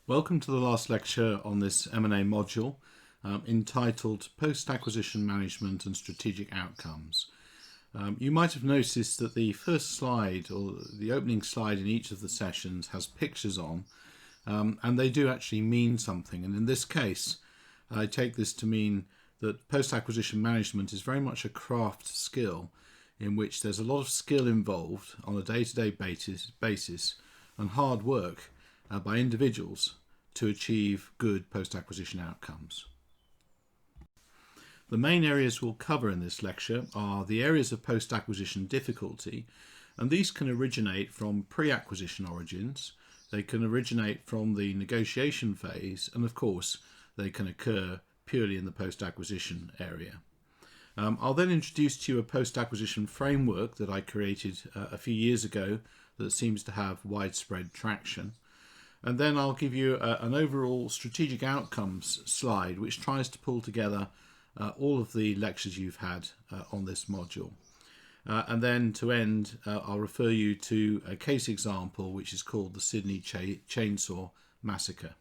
Welcome to the last lecture on this M&A module entitled Post-Acquisition Management and Strategic Outcomes. You might have noticed that the first slide, or the opening slide in each of the sessions, has pictures on, and they do actually mean something. And in this case, I take this to mean that post-acquisition management is very much a craft skill in which there's a lot of skill involved on a day-to-day basis and hard work by individuals to achieve good post-acquisition outcomes. The main areas we'll cover in this lecture are the areas of post-acquisition difficulty, and these can originate from pre-acquisition origins, they can originate from the negotiation phase, and of course they can occur purely in the post-acquisition area. I'll then introduce to you a post-acquisition framework that I created a few years ago that seems to have widespread traction. And then I'll give you an overall strategic outcomes slide which tries to pull together all of the lectures you've had on this module. And then to end, I'll refer you to a case example which is called the Sydney Chainsaw Massacre.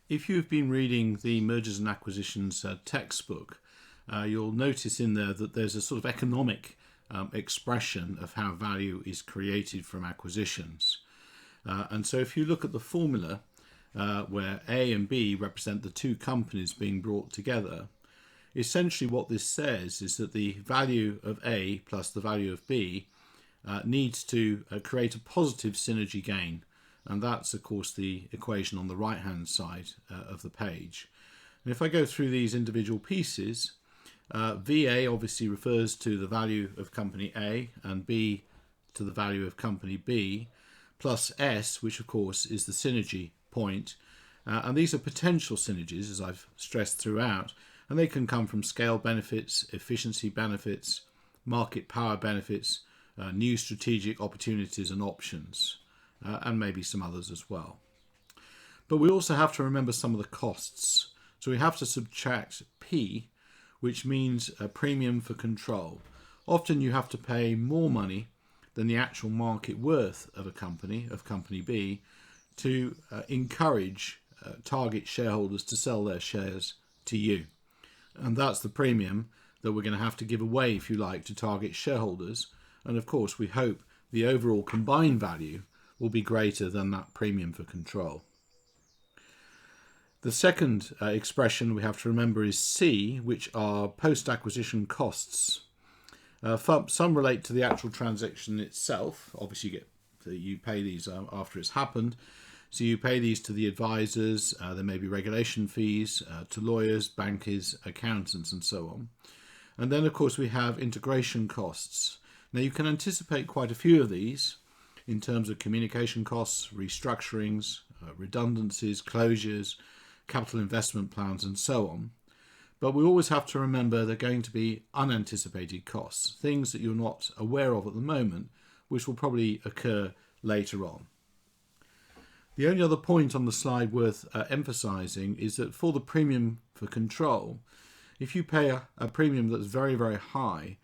If you've been reading the Mergers and Acquisitions textbook, you'll notice in there that there's a sort of economic expression of how value is created from acquisitions. And so if you look at the formula where A and B represent the two companies being brought together, essentially what this says is that the value of A plus the value of B needs to create a positive synergy gain. And that's, of course, the equation on the right-hand side of the page. And if I go through these individual pieces, VA obviously refers to the value of company A and B to the value of company B, plus S, which of course is the synergy point. And these are potential synergies, as I've stressed throughout, and they can come from scale benefits, efficiency benefits, market power benefits, new strategic opportunities and options, and maybe some others as well. But we also have to remember some of the costs. So we have to subtract P, which means a premium for control. Often you have to pay more money than the actual market worth of a company, of company B, to encourage target shareholders to sell their shares to you. And that's the premium that we're going to have to give away, if you like, to target shareholders. And of course, we hope the overall combined value will be greater than that premium for control. The second expression we have to remember is C, which are post-acquisition costs. Some relate to the actual transaction itself. Obviously, you pay these after it's happened. So you pay these to the advisors. There may be regulation fees to lawyers, bankers, accountants, and so on. And then, of course, we have integration costs. Now, you can anticipate quite a few of these in terms of communication costs, restructurings, redundancies, closures, capital investment plans, and so on. But we always have to remember they're going to be unanticipated costs, things that you're not aware of at the moment, which will probably occur later on. The only other point on the slide worth emphasizing is that for the premium for control, if you pay a premium that's very, very high,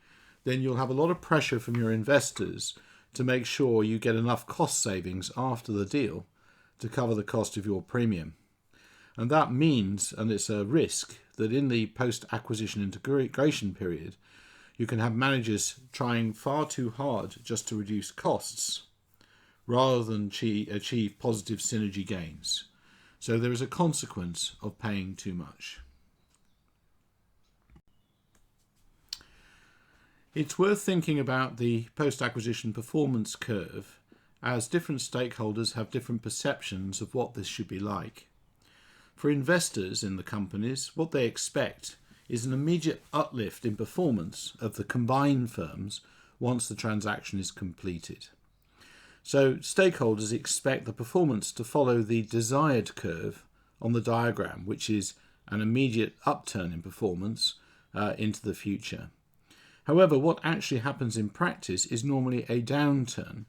then you'll have a lot of pressure from your investors to make sure you get enough cost savings after the deal to cover the cost of your premium. And that means, and it's a risk, that in the post-acquisition integration period, you can have managers trying far too hard just to reduce costs rather than achieve positive synergy gains. So there is a consequence of paying too much. It's worth thinking about the post-acquisition performance curve, as different stakeholders have different perceptions of what this should be like. For investors in the companies, what they expect is an immediate uplift in performance of the combined firms once the transaction is completed. So stakeholders expect the performance to follow the desired curve on the diagram, which is an immediate upturn in performance into the future. However, what actually happens in practice is normally a downturn.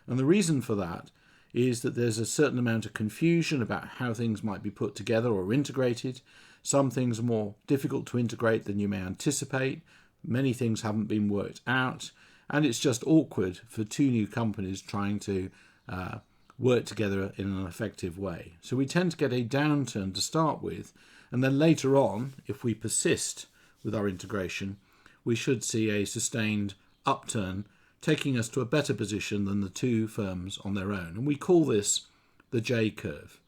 And the reason for that is that there's a certain amount of confusion about how things might be put together or integrated. Some things are more difficult to integrate than you may anticipate. Many things haven't been worked out. and it's just awkward for two new companies trying to work together in an effective way. So we tend to get a downturn to start with, and then later on, if we persist with our integration, we should see a sustained upturn, taking us to a better position than the two firms on their own. And we call this the J curve.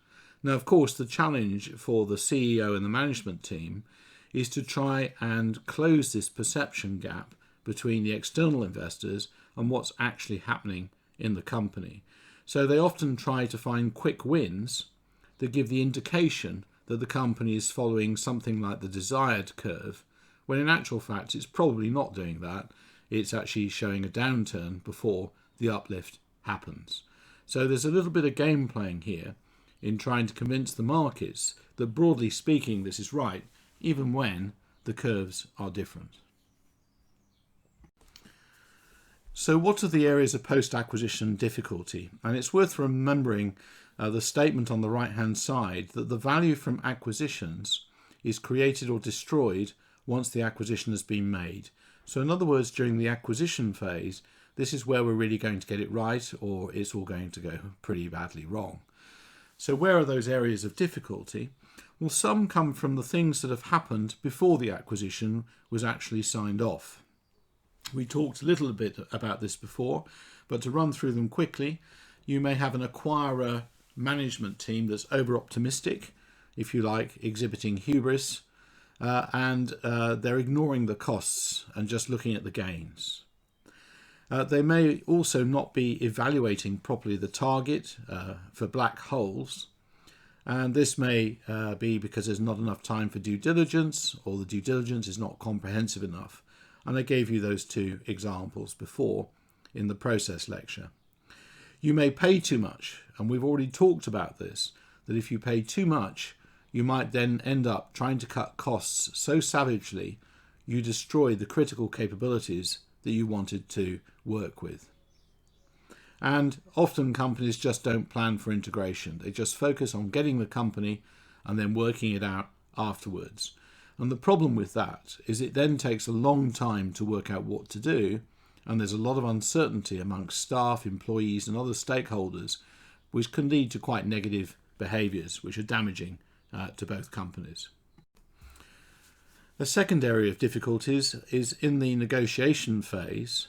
Now, of course, the challenge for the CEO and the management team is to try and close this perception gap between the external investors and what's actually happening in the company. So they often try to find quick wins that give the indication that the company is following something like the desired curve, when in actual fact it's probably not doing that. It's actually showing a downturn before the uplift happens. So there's a little bit of game playing here in trying to convince the markets that broadly speaking this is right, even when the curves are different. So what are the areas of post-acquisition difficulty? And it's worth remembering the statement on the right-hand side that the value from acquisitions is created or destroyed once the acquisition has been made. So in other words, during the acquisition phase, this is where we're really going to get it right, or it's all going to go pretty badly wrong. So where are those areas of difficulty? Well, some come from the things that have happened before the acquisition was actually signed off. We talked a little bit about this before, but to run through them quickly, you may have an acquirer management team that's over-optimistic, if you like, exhibiting hubris, and they're ignoring the costs and just looking at the gains. They may also not be evaluating properly the target for black holes, and this may be because there's not enough time for due diligence, or the due diligence is not comprehensive enough. And I gave you those two examples before in the process lecture. You may pay too much, and we've already talked about this, that if you pay too much, you might then end up trying to cut costs so savagely you destroy the critical capabilities that you wanted to work with. And often companies just don't plan for integration. They just focus on getting the company and then working it out afterwards. And the problem with that is it then takes a long time to work out what to do, and there's a lot of uncertainty amongst staff, employees and other stakeholders, which can lead to quite negative behaviours which are damaging to both companies. The second area of difficulties is in the negotiation phase,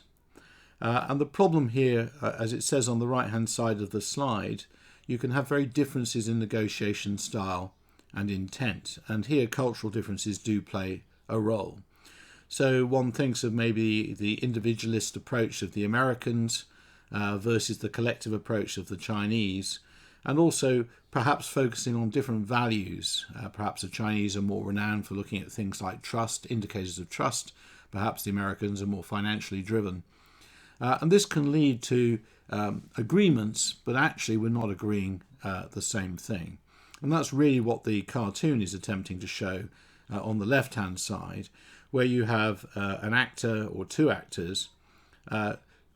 and the problem here, as it says on the right hand side of the slide, you can have very differences in negotiation style and intent, and here cultural differences do play a role. So one thinks of maybe the individualist approach of the Americans versus the collective approach of the Chinese, and also perhaps focusing on different values. Perhaps the Chinese are more renowned for looking at things like trust, indicators of trust. Perhaps the Americans are more financially driven. And this can lead to agreements, but actually we're not agreeing the same thing. And that's really what the cartoon is attempting to show on the left-hand side, where you have an actor or two actors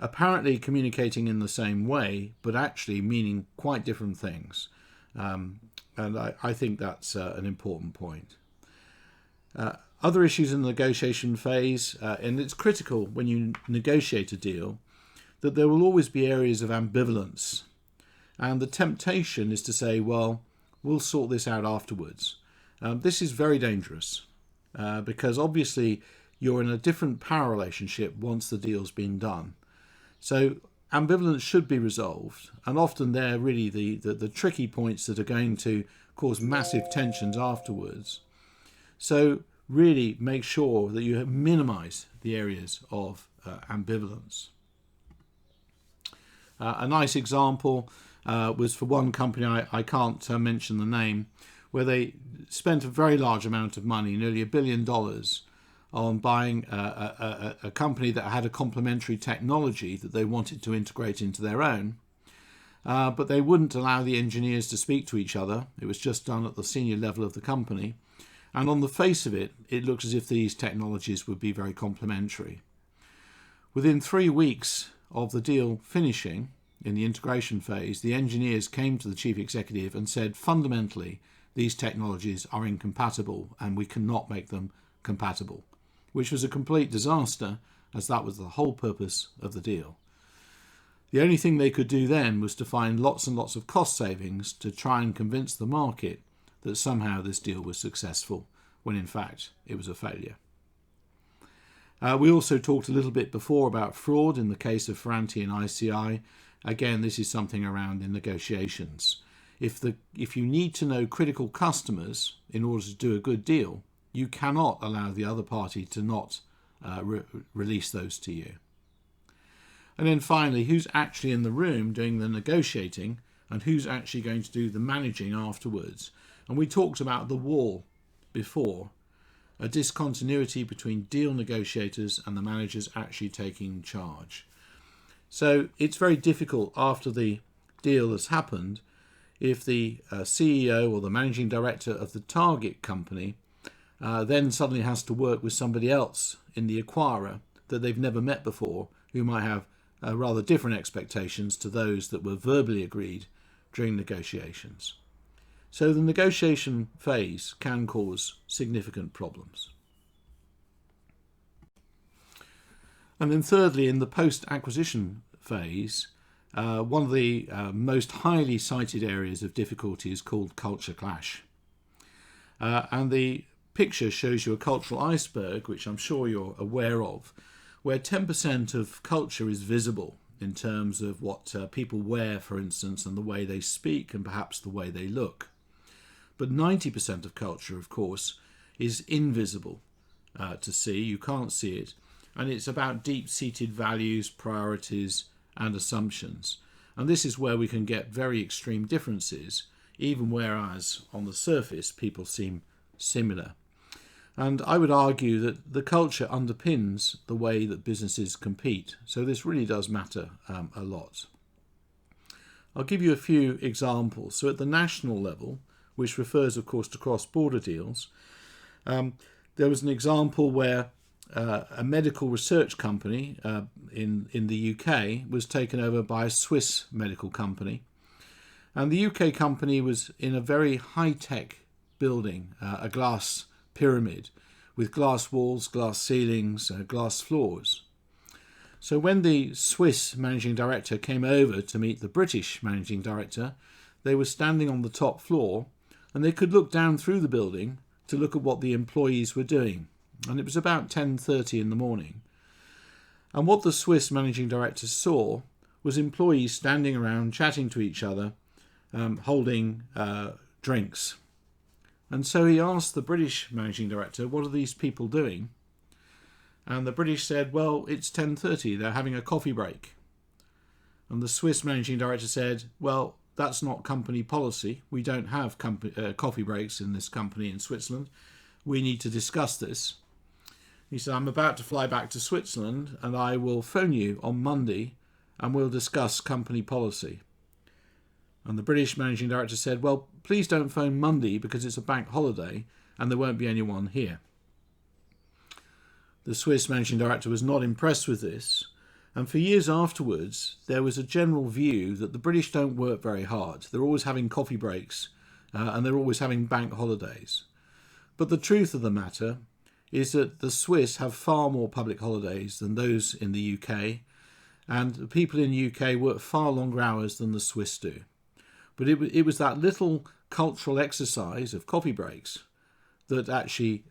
apparently communicating in the same way, but actually meaning quite different things. And I think that's an important point. Other issues in the negotiation phase, and it's critical when you negotiate a deal, that there will always be areas of ambivalence. And the temptation is to say, well, we'll sort this out afterwards. This is very dangerous because obviously you're in a different power relationship once the deal's been done. So ambivalence should be resolved, and often they're really the tricky points that are going to cause massive tensions afterwards. So really make sure that you minimize the areas of ambivalence. A nice example was for one company, I can't mention the name, where they spent a very large amount of money, nearly $1 billion, on buying a company that had a complementary technology that they wanted to integrate into their own. But they wouldn't allow the engineers to speak to each other. It was just done at the senior level of the company. And on the face of it, it looks as if these technologies would be very complementary. Within 3 weeks of the deal finishing, in the integration phase, the engineers came to the chief executive and said, fundamentally, these technologies are incompatible and we cannot make them compatible, which was a complete disaster as that was the whole purpose of the deal. The only thing they could do then was to find lots and lots of cost savings to try and convince the market that somehow this deal was successful, when in fact it was a failure. We also talked a little bit before about fraud in the case of Ferranti and ICI. Again, this is something around in negotiations. If you need to know critical customers in order to do a good deal, you cannot allow the other party to not release those to you. And then finally, who's actually in the room doing the negotiating and who's actually going to do the managing afterwards? And we talked about the wall before, a discontinuity between deal negotiators and the managers actually taking charge. So it's very difficult after the deal has happened if the CEO or the managing director of the target company then suddenly has to work with somebody else in the acquirer that they've never met before, who might have rather different expectations to those that were verbally agreed during negotiations. So the negotiation phase can cause significant problems. And then thirdly, in the post-acquisition phase, one of the most highly cited areas of difficulty is called culture clash. And the picture shows you a cultural iceberg, which I'm sure you're aware of, where 10% of culture is visible in terms of what people wear, for instance, and the way they speak and perhaps the way they look. But 90% of culture, of course, is invisible to see. You can't see it. And it's about deep-seated values, priorities, and assumptions. And this is where we can get very extreme differences, even whereas on the surface people seem similar. And I would argue that the culture underpins the way that businesses compete. So this really does matter a lot. I'll give you a few examples. So at the national level, which refers, of course, to cross-border deals, there was an example where a medical research company in the UK was taken over by a Swiss medical company. And the UK company was in a very high-tech building, a glass pyramid with glass walls, glass ceilings, glass floors. So when the Swiss managing director came over to meet the British managing director, they were standing on the top floor and they could look down through the building to look at what the employees were doing. And it was about 10:30 in the morning. And what the Swiss managing director saw was employees standing around chatting to each other, holding drinks. And so he asked the British managing director, what are these people doing? And the British said, well, it's 10:30, they're having a coffee break. And the Swiss managing director said, well, that's not company policy. We don't have coffee breaks in this company in Switzerland. We need to discuss this. He said, I'm about to fly back to Switzerland and I will phone you on Monday and we'll discuss company policy. And the British managing director said, well, please don't phone Monday because it's a bank holiday and there won't be anyone here. The Swiss managing director was not impressed with this. And for years afterwards, there was a general view that the British don't work very hard. They're always having coffee breaks and they're always having bank holidays. But the truth of the matter is that the Swiss have far more public holidays than those in the UK. And the people in the UK work far longer hours than the Swiss do. But it was that little cultural exercise of coffee breaks that actually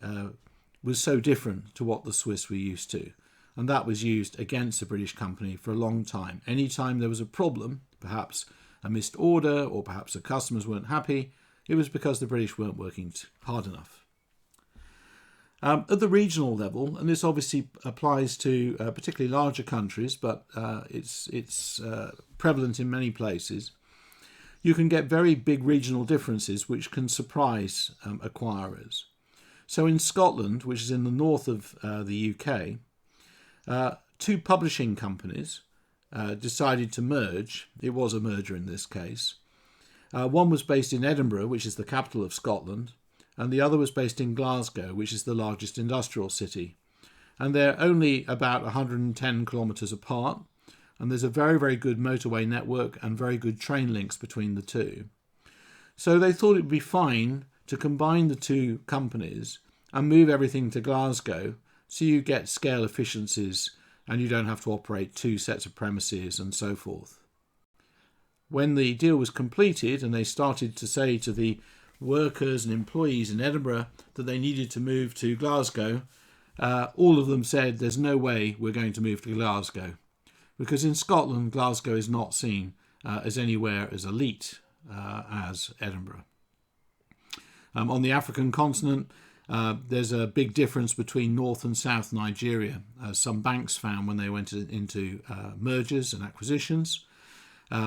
was so different to what the Swiss were used to. And that was used against the British company for a long time. Anytime there was a problem, perhaps a missed order or perhaps the customers weren't happy, it was because the British weren't working hard enough. At the regional level, and this obviously applies to particularly larger countries, but it's prevalent in many places, you can get very big regional differences which can surprise acquirers. So in Scotland, which is in the north of the UK, two publishing companies decided to merge. It was a merger in this case. One was based in Edinburgh, which is the capital of Scotland, and the other was based in Glasgow, which is the largest industrial city. And they're only about 110 kilometres apart, and there's a very, very good motorway network and very good train links between the two. So they thought it would be fine to combine the two companies and move everything to Glasgow so you get scale efficiencies and you don't have to operate 2 sets of premises and so forth. When the deal was completed and they started to say to the workers and employees in Edinburgh that they needed to move to Glasgow, all of them said there's no way we're going to move to Glasgow, because in Scotland Glasgow is not seen as anywhere as elite as Edinburgh. On the African continent, there's a big difference between North and South Nigeria, as some banks found when they went into mergers and acquisitions,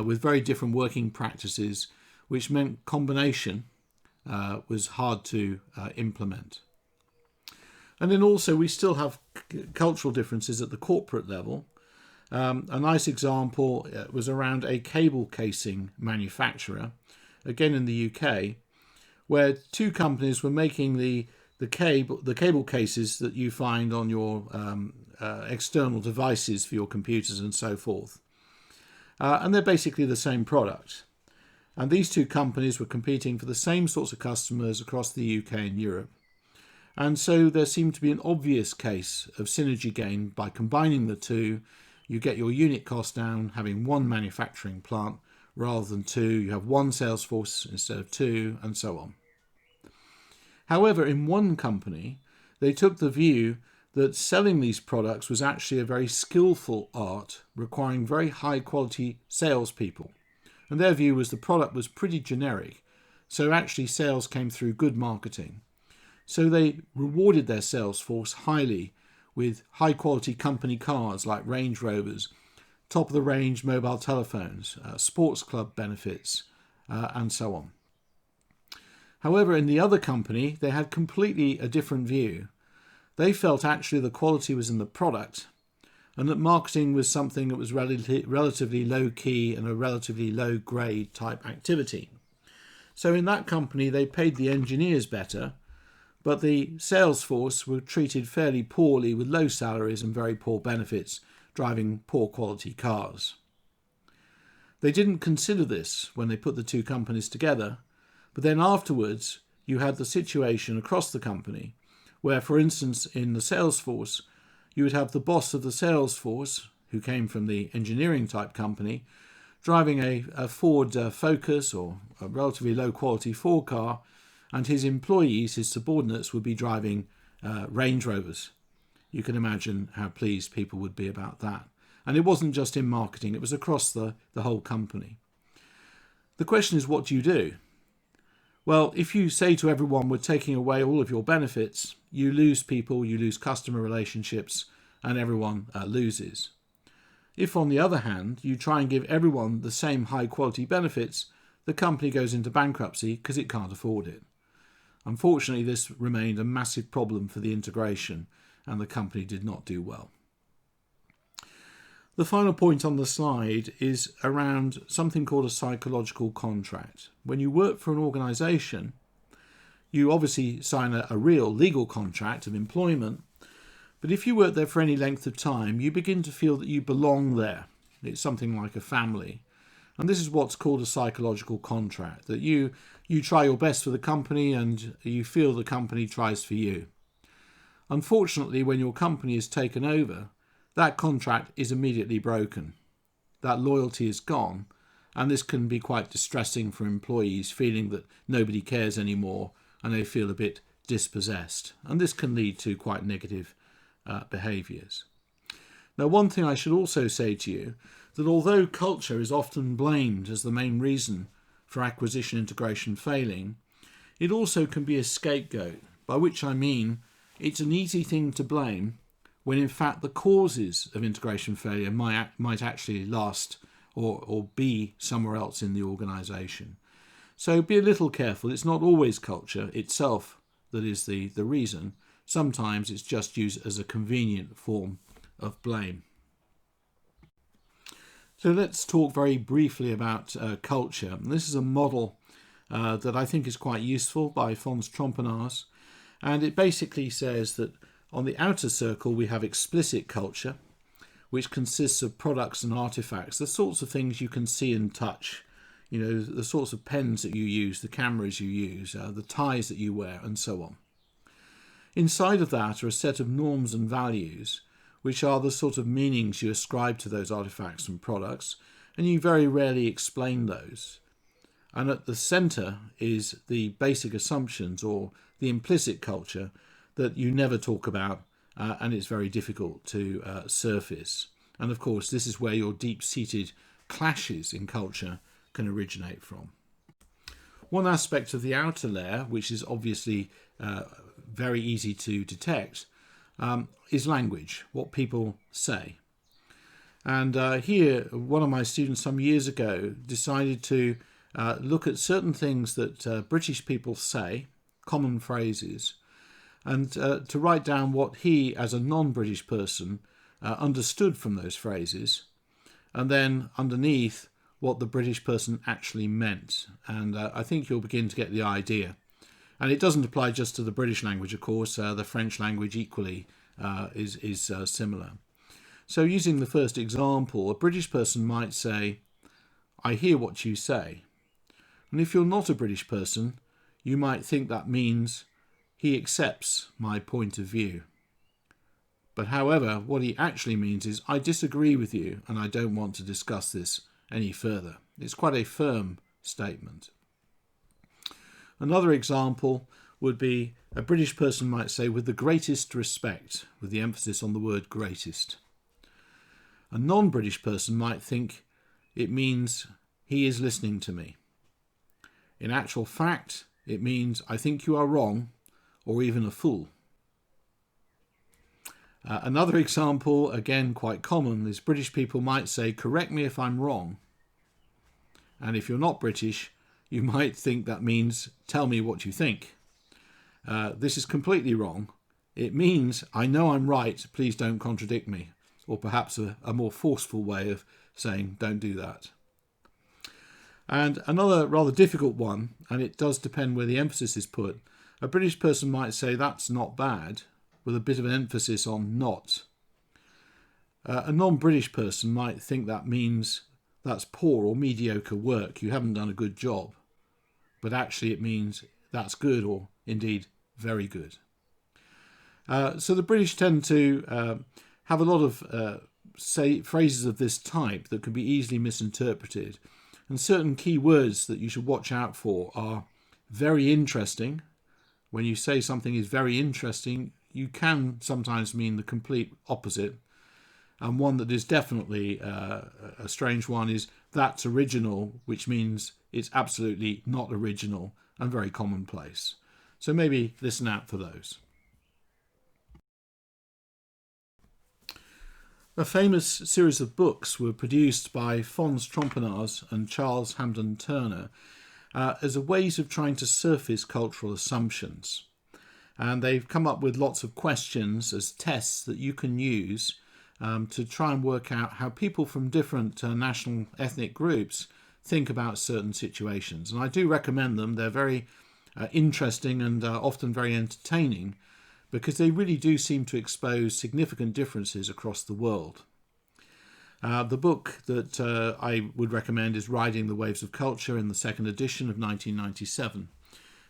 with very different working practices, which meant combination was hard to implement. And then also we still have cultural differences at the corporate level. A nice example was around a cable casing manufacturer, again in the UK, where 2 companies were making the cable cases that you find on your external devices for your computers and so forth. And they're basically the same product. And these 2 companies were competing for the same sorts of customers across the UK and Europe. And so there seemed to be an obvious case of synergy gain by combining the 2. You get your unit cost down having 1 manufacturing plant rather than 2. You have 1 sales force instead of 2, and so on. However, in one company, they took the view that selling these products was actually a very skillful art requiring very high quality salespeople. And their view was the product was pretty generic, so actually sales came through good marketing. So they rewarded their sales force highly with high quality company cars like Range Rovers, top of the range mobile telephones, sports club benefits, and so on. However, in the other company, they had completely a different view. They felt actually the quality was in the product, and that marketing was something that was relatively low key and a relatively low grade type activity. So in that company, they paid the engineers better, but the sales force were treated fairly poorly with low salaries and very poor benefits, driving poor quality cars. They didn't consider this when they put the 2 companies together, but then afterwards you had the situation across the company where, for instance, in the sales force, you would have the boss of the sales force, who came from the engineering type company, driving a Ford Focus or a relatively low quality Ford car, and his employees, his subordinates, would be driving Range Rovers. You can imagine how pleased people would be about that. And it wasn't just in marketing, it was across the whole company. The question is, what do you do? Well, if you say to everyone, we're taking away all of your benefits, you lose people, you lose customer relationships, and everyone loses. If, on the other hand, you try and give everyone the same high quality benefits, the company goes into bankruptcy because it can't afford it. Unfortunately, this remained a massive problem for the integration, and the company did not do well. The final point on the slide is around something called a psychological contract. When you work for an organisation, you obviously sign a real legal contract of employment, but if you work there for any length of time, you begin to feel that you belong there. It's something like a family. And this is what's called a psychological contract, that you try your best for the company and you feel the company tries for you. Unfortunately, when your company is taken over, that contract is immediately broken. That loyalty is gone, and this can be quite distressing for employees, feeling that nobody cares anymore and they feel a bit dispossessed. And this can lead to quite negative behaviours. Now, one thing I should also say to you, that although culture is often blamed as the main reason for acquisition integration failing, it also can be a scapegoat, by which I mean it's an easy thing to blame when in fact the causes of integration failure might actually last or be somewhere else in the organisation. So be a little careful. It's not always culture itself that is the reason. Sometimes it's just used as a convenient form of blame. So let's talk very briefly about culture. This is a model that I think is quite useful by Fons Trompenaars, and it basically says that on the outer circle we have explicit culture, which consists of products and artifacts, the sorts of things you can see and touch, the sorts of pens that you use, the cameras you use, the ties that you wear, and so on. Inside of that are a set of norms and values, which are the sort of meanings you ascribe to those artifacts and products, and you very rarely explain those. And at the centre is the basic assumptions, or the implicit culture, that you never talk about, and it's very difficult to surface. And of course, this is where your deep-seated clashes in culture can originate from. One aspect of the outer layer, which is obviously very easy to detect, is language, what people say. And here, one of my students some years ago decided to look at certain things that British people say, common phrases, and to write down what he, as a non-British person, understood from those phrases, and then underneath what the British person actually meant. And I think you'll begin to get the idea. And it doesn't apply just to the British language, of course. The French language equally is similar. So using the first example, a British person might say, "I hear what you say." And if you're not a British person, you might think that means he accepts my point of view. But however, what he actually means is, I disagree with you and I don't want to discuss this any further. It's quite a firm statement. Another example would be a British person might say, "with the greatest respect," with the emphasis on the word greatest. A non-British person might think it means he is listening to me. In actual fact, it means I think you are wrong, or even a fool. Another example, again quite common, is British people might say, "correct me if I'm wrong." And if you're not British, you might think that means "tell me what you think." This is completely wrong. It means I know I'm right, please don't contradict me. Or perhaps a more forceful way of saying don't do that. And another rather difficult one, and it does depend where the emphasis is put, a British person might say "that's not bad," with a bit of an emphasis on "not." A non-British person might think that means that's poor or mediocre work, you haven't done a good job. But actually it means that's good, or indeed very good. So the British tend to have a lot of phrases of this type that can be easily misinterpreted. And certain key words that you should watch out for are very interesting. When you say something is very interesting, you can sometimes mean the complete opposite. And one that is definitely a strange one is "that's original," which means it's absolutely not original and very commonplace. So maybe listen out for those. A famous series of books were produced by Fons Trompenas and Charles Hampden Turner as a ways of trying to surface cultural assumptions. And they've come up with lots of questions as tests that you can use to try and work out how people from different national ethnic groups think about certain situations. And I do recommend them. They're very interesting and often very entertaining, because they really do seem to expose significant differences across the world. The book that I would recommend is Riding the Waves of Culture, in the second edition of 1997.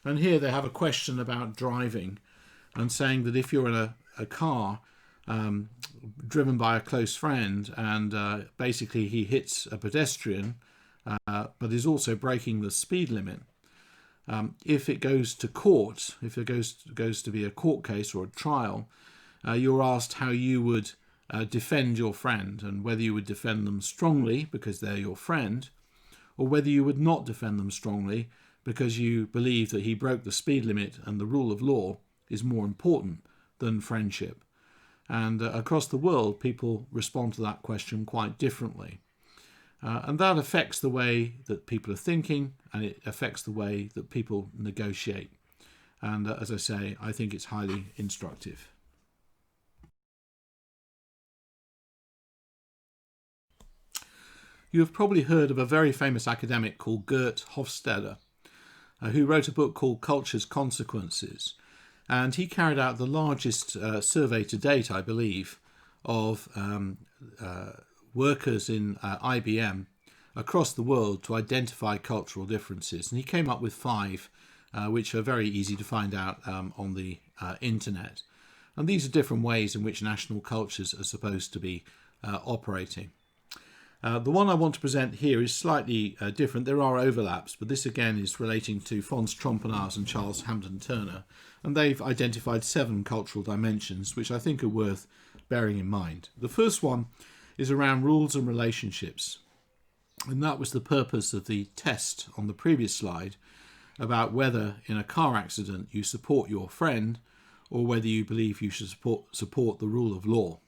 And here they have a question about driving, and saying that if you're in a car driven by a close friend, and basically he hits a pedestrian but is also breaking the speed limit, if it goes to court, if it goes to be a court case or a trial, you're asked how you would defend your friend, and whether you would defend them strongly because they're your friend, or whether you would not defend them strongly because you believe that he broke the speed limit and the rule of law is more important than friendship. And across the world, people respond to that question quite differently. And that affects the way that people are thinking, and it affects the way that people negotiate. And as I say, I think it's highly instructive. You have probably heard of a very famous academic called Geert Hofstede, who wrote a book called Culture's Consequences. And he carried out the largest survey to date, I believe, of workers in IBM across the world to identify cultural differences. And he came up with 5, which are very easy to find out on the internet. And these are different ways in which national cultures are supposed to be operating. The one I want to present here is slightly different. There are overlaps, but this again is relating to Fons Trompenaars and Charles Hampden Turner, and they've identified 7 cultural dimensions which I think are worth bearing in mind. The first one is around rules and relationships, and that was the purpose of the test on the previous slide about whether in a car accident you support your friend or whether you believe you should support the rule of law.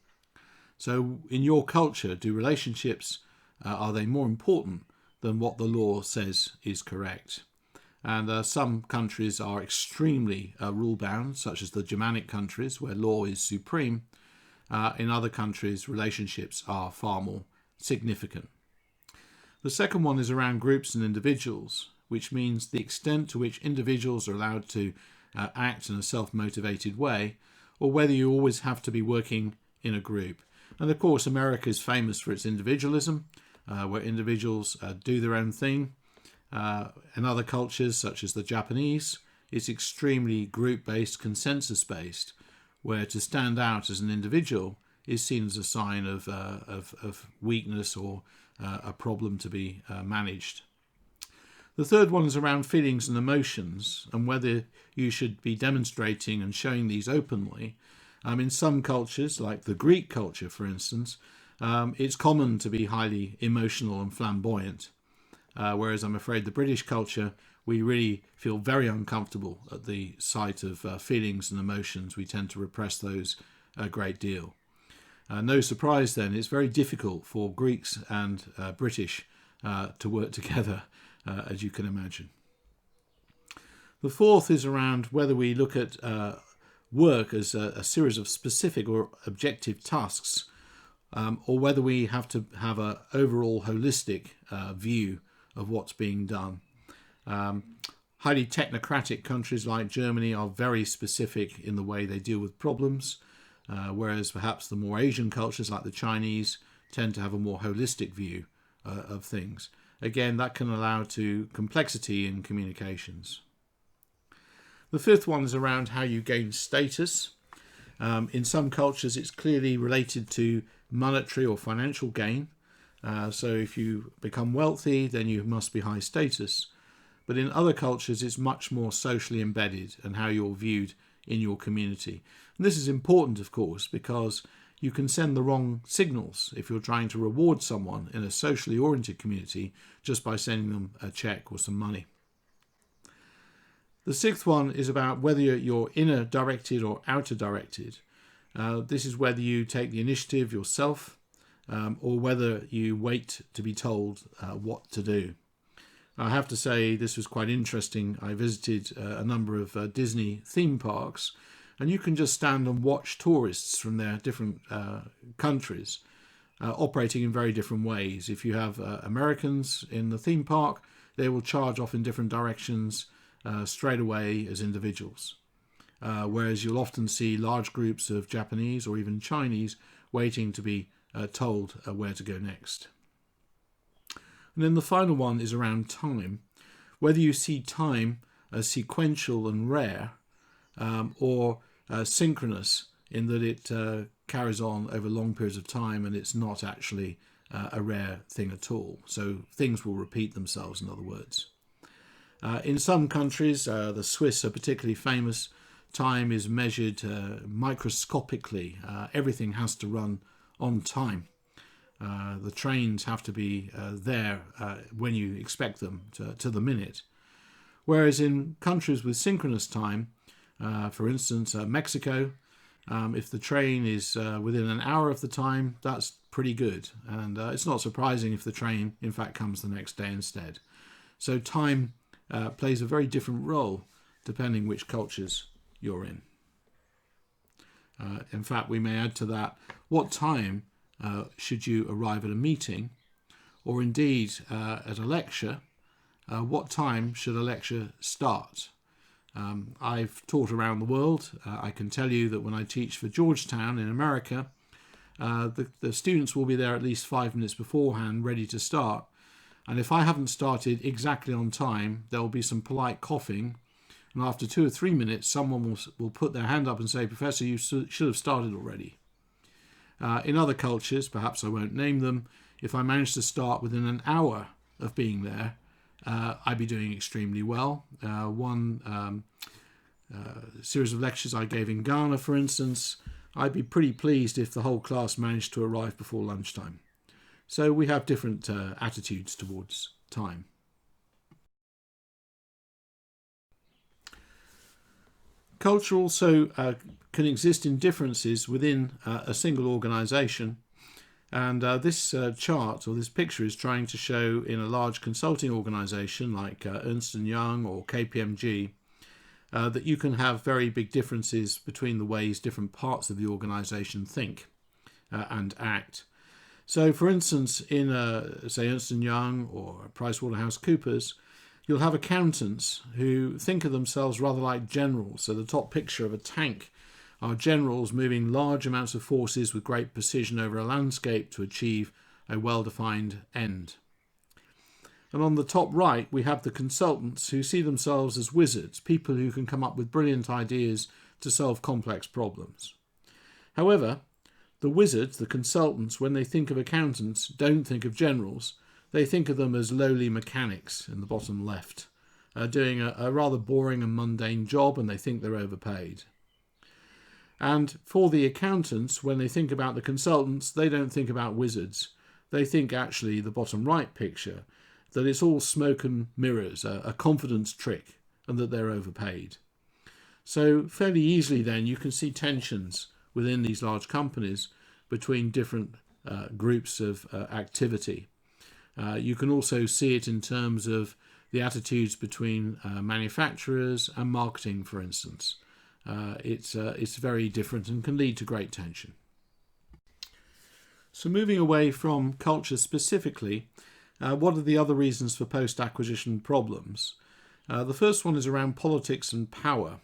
So in your culture, do relationships, are they more important than what the law says is correct? And some countries are extremely rule-bound, such as the Germanic countries, where law is supreme. In other countries, relationships are far more significant. The second one is around groups and individuals, which means the extent to which individuals are allowed to act in a self-motivated way, or whether you always have to be working in a group. And of course, America is famous for its individualism, where individuals do their own thing. In other cultures, such as the Japanese, it's extremely group-based, consensus-based, where to stand out as an individual is seen as a sign of weakness or a problem to be managed. The third one is around feelings and emotions, and whether you should be demonstrating and showing these openly. In some cultures, like the Greek culture, for instance, it's common to be highly emotional and flamboyant, whereas I'm afraid the British culture, we really feel very uncomfortable at the sight of feelings and emotions. We tend to repress those a great deal. No surprise then, it's very difficult for Greeks and British to work together, as you can imagine. The fourth is around whether we look at work as a series of specific or objective tasks, or whether we have to have an overall holistic view of what's being done. Highly technocratic countries like Germany are very specific in the way they deal with problems, whereas perhaps the more Asian cultures like the Chinese tend to have a more holistic view of things. Again, that can allow to complexity in communications. The fifth one is around how you gain status. In some cultures, it's clearly related to monetary or financial gain. So if you become wealthy, then you must be high status. But in other cultures, it's much more socially embedded and how you're viewed in your community. And this is important, of course, because you can send the wrong signals if you're trying to reward someone in a socially oriented community just by sending them a check or some money. The sixth one is about whether you're inner directed or outer directed. This is whether you take the initiative yourself or whether you wait to be told what to do. I have to say this was quite interesting. I visited a number of Disney theme parks, and you can just stand and watch tourists from their different countries operating in very different ways. If you have Americans in the theme park, they will charge off in different directions straight away as individuals. Whereas you'll often see large groups of Japanese or even Chinese waiting to be told where to go next. And then the final one is around time. Whether you see time as sequential and rare or synchronous in that it carries on over long periods of time and it's not actually a rare thing at all. So things will repeat themselves, in other words. In some countries, the Swiss are particularly famous, time is measured microscopically. Everything has to run on time. The trains have to be there when you expect them to the minute. Whereas in countries with synchronous time, for instance, Mexico, if the train is within an hour of the time, that's pretty good. And it's not surprising if the train, in fact, comes the next day instead. So time plays a very different role depending which cultures you're in. In fact, we may add to that, what time should you arrive at a meeting, or indeed at a lecture, what time should a lecture start? I've taught around the world. I can tell you that when I teach for Georgetown in America, the students will be there at least 5 minutes beforehand, ready to start. And if I haven't started exactly on time, there will be some polite coughing, And after 2 or 3 minutes, someone will put their hand up and say, Professor, you should have started already. In other cultures, perhaps I won't name them, if I managed to start within an hour of being there, I'd be doing extremely well. One series of lectures I gave in Ghana, for instance, I'd be pretty pleased if the whole class managed to arrive before lunchtime. So we have different attitudes towards time. Culture also can exist in differences within a single organisation. And this chart or this picture is trying to show in a large consulting organisation like Ernst & Young or KPMG that you can have very big differences between the ways different parts of the organisation think and act. So, for instance, in say Ernst & Young or PricewaterhouseCoopers, you'll have accountants who think of themselves rather like generals. So the top picture of a tank are generals moving large amounts of forces with great precision over a landscape to achieve a well-defined end. And on the top right, we have the consultants who see themselves as wizards, people who can come up with brilliant ideas to solve complex problems. However, the wizards, the consultants, when they think of accountants, don't think of generals. They think of them as lowly mechanics in the bottom left, doing a rather boring and mundane job, and they think they're overpaid. And for the accountants, when they think about the consultants, they don't think about wizards. They think actually, the bottom right picture, that it's all smoke and mirrors, a confidence trick, and that they're overpaid. So fairly easily then you can see tensions within these large companies between different groups of activity. You can also see it in terms of the attitudes between manufacturers and marketing, for instance. It's very different and can lead to great tension. So moving away from culture specifically, what are the other reasons for post-acquisition problems? The first one is around politics and power.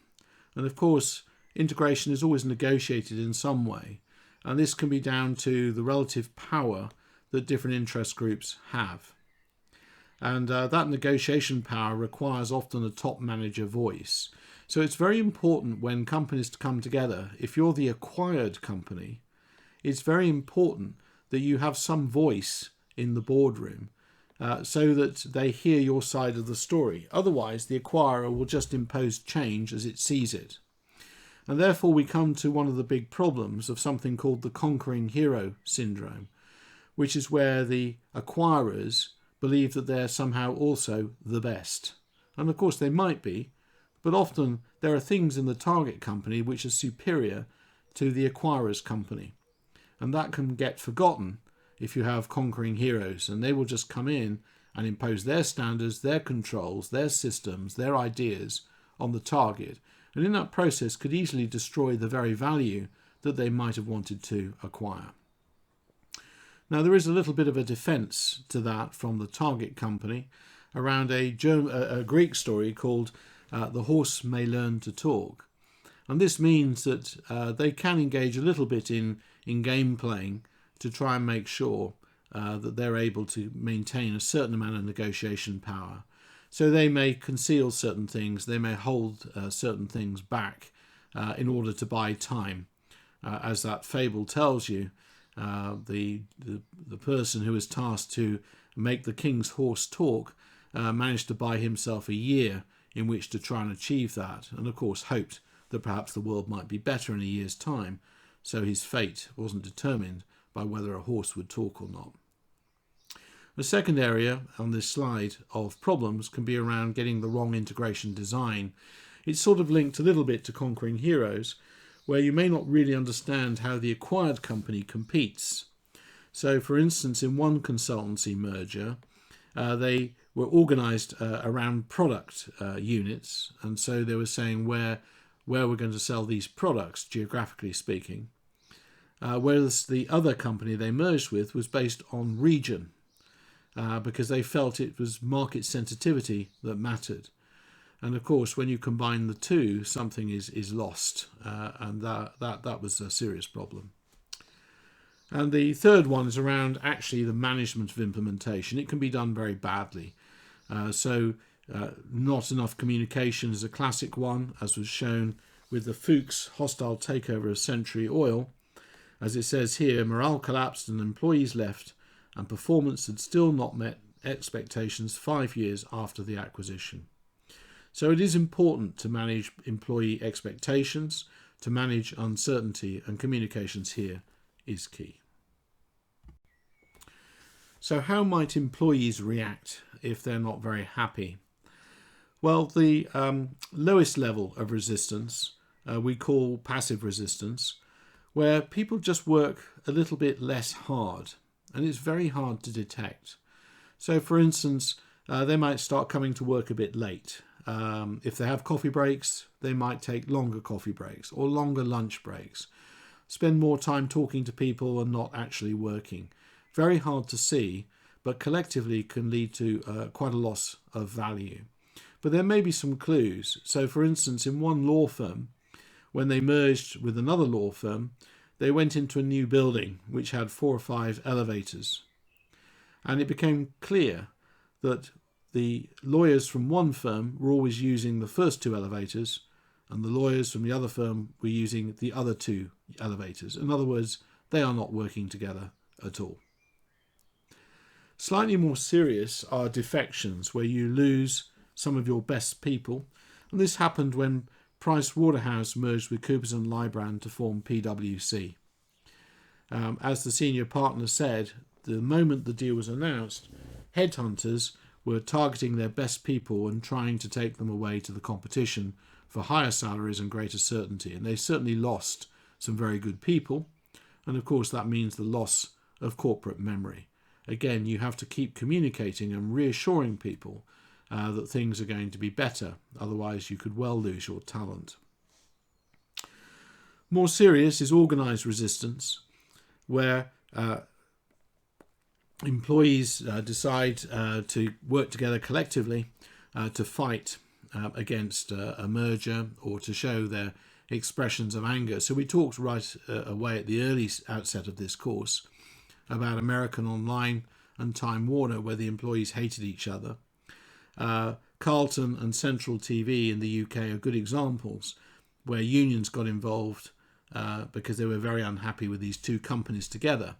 And of course, integration is always negotiated in some way. And this can be down to the relative power that different interest groups have. And that negotiation power requires often a top manager voice. So it's very important when companies come together, if you're the acquired company, it's very important that you have some voice in the boardroom so that they hear your side of the story. Otherwise, the acquirer will just impose change as it sees it. And therefore, we come to one of the big problems of something called the conquering hero syndrome, which is where the acquirers believe that they're somehow also the best. And of course they might be, but often there are things in the target company which are superior to the acquirer's company. And that can get forgotten if you have conquering heroes, and they will just come in and impose their standards, their controls, their systems, their ideas on the target. And in that process could easily destroy the very value that they might have wanted to acquire. Now, there is a little bit of a defense to that from the target company around a Greek story called The Horse May Learn to Talk. And this means that they can engage a little bit in game playing to try and make sure that they're able to maintain a certain amount of negotiation power. So they may conceal certain things, they may hold certain things back in order to buy time. As that fable tells you, the person who was tasked to make the king's horse talk managed to buy himself a year in which to try and achieve that, and of course hoped that perhaps the world might be better in a year's time, so his fate wasn't determined by whether a horse would talk or not. The second area on this slide of problems can be around getting the wrong integration design. It's sort of linked a little bit to conquering heroes, where you may not really understand how the acquired company competes. So, for instance, in one consultancy merger, they were organised around product units, and so they were saying where we're going to sell these products, geographically speaking, whereas the other company they merged with was based on region, because they felt it was market sensitivity that mattered. And of course, when you combine the two, something is lost, and that was a serious problem. And the third one is around actually the management of implementation. It can be done very badly. So Not enough communication is a classic one, as was shown with the Fuchs hostile takeover of Century Oil. As it says here, morale collapsed and employees left, and performance had still not met expectations 5 years after the acquisition. So it is important to manage employee expectations, to manage uncertainty, and communications here is key. So how might employees react if they're not very happy? Well, the lowest level of resistance we call passive resistance, where people just work a little bit less hard, and it's very hard to detect. So, for instance, they might start coming to work a bit late. If they have coffee breaks, they might take longer coffee breaks or longer lunch breaks. Spend more time talking to people and not actually working. Very hard to see, but collectively can lead to quite a loss of value. But there may be some clues. So, for instance, in one law firm, when they merged with another law firm, they went into a new building which had 4 or 5 elevators. And it became clear that the lawyers from one firm were always using the first 2 elevators, and the lawyers from the other firm were using the other 2 elevators. In other words, they are not working together at all. Slightly more serious are defections, where you lose some of your best people. And this happened when Price Waterhouse merged with Coopers & Lybrand to form PwC. As the senior partner said, the moment the deal was announced, headhunters were targeting their best people and trying to take them away to the competition for higher salaries and greater certainty. And they certainly lost some very good people. And of course, that means the loss of corporate memory. Again, you have to keep communicating and reassuring people that things are going to be better. Otherwise, you could well lose your talent. More serious is organised resistance, where employees decide to work together collectively to fight against a merger or to show their expressions of anger. So we talked right away at the early outset of this course about American Online and Time Warner, where the employees hated each other. Carlton and Central TV in the UK are good examples where unions got involved because they were very unhappy with these 2 companies together.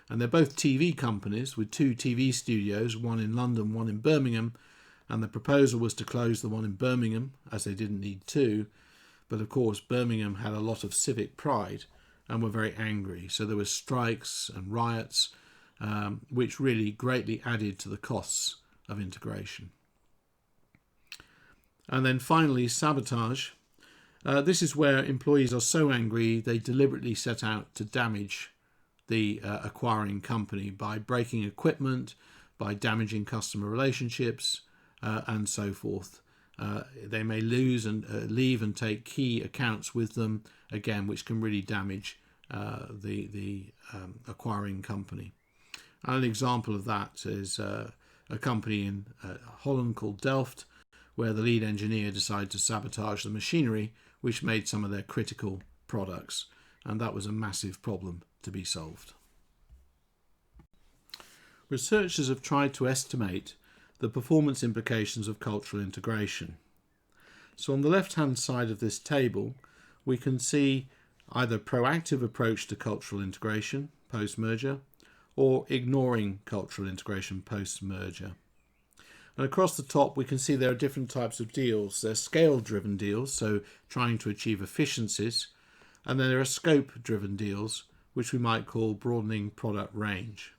And they're both TV companies with 2 TV studios, one in London, one in Birmingham. And the proposal was to close the one in Birmingham, as they didn't need 2. But of course, Birmingham had a lot of civic pride and were very angry. So there were strikes and riots, which really greatly added to the costs of integration. And then finally, sabotage. This is where employees are so angry they deliberately set out to damage the acquiring company by breaking equipment, by damaging customer relationships, and so forth. They may lose and leave and take key accounts with them, again, which can really damage the acquiring company. And an example of that is a company in Holland called Delft, where the lead engineer decided to sabotage the machinery which made some of their critical products, and that was a massive problem to be solved. Researchers have tried to estimate the performance implications of cultural integration. So on the left-hand side of this table, we can see either proactive approach to cultural integration post-merger or ignoring cultural integration post-merger. And across the top, we can see there are different types of deals. There are scale-driven deals, so trying to achieve efficiencies. And then there are scope-driven deals, which we might call broadening product range.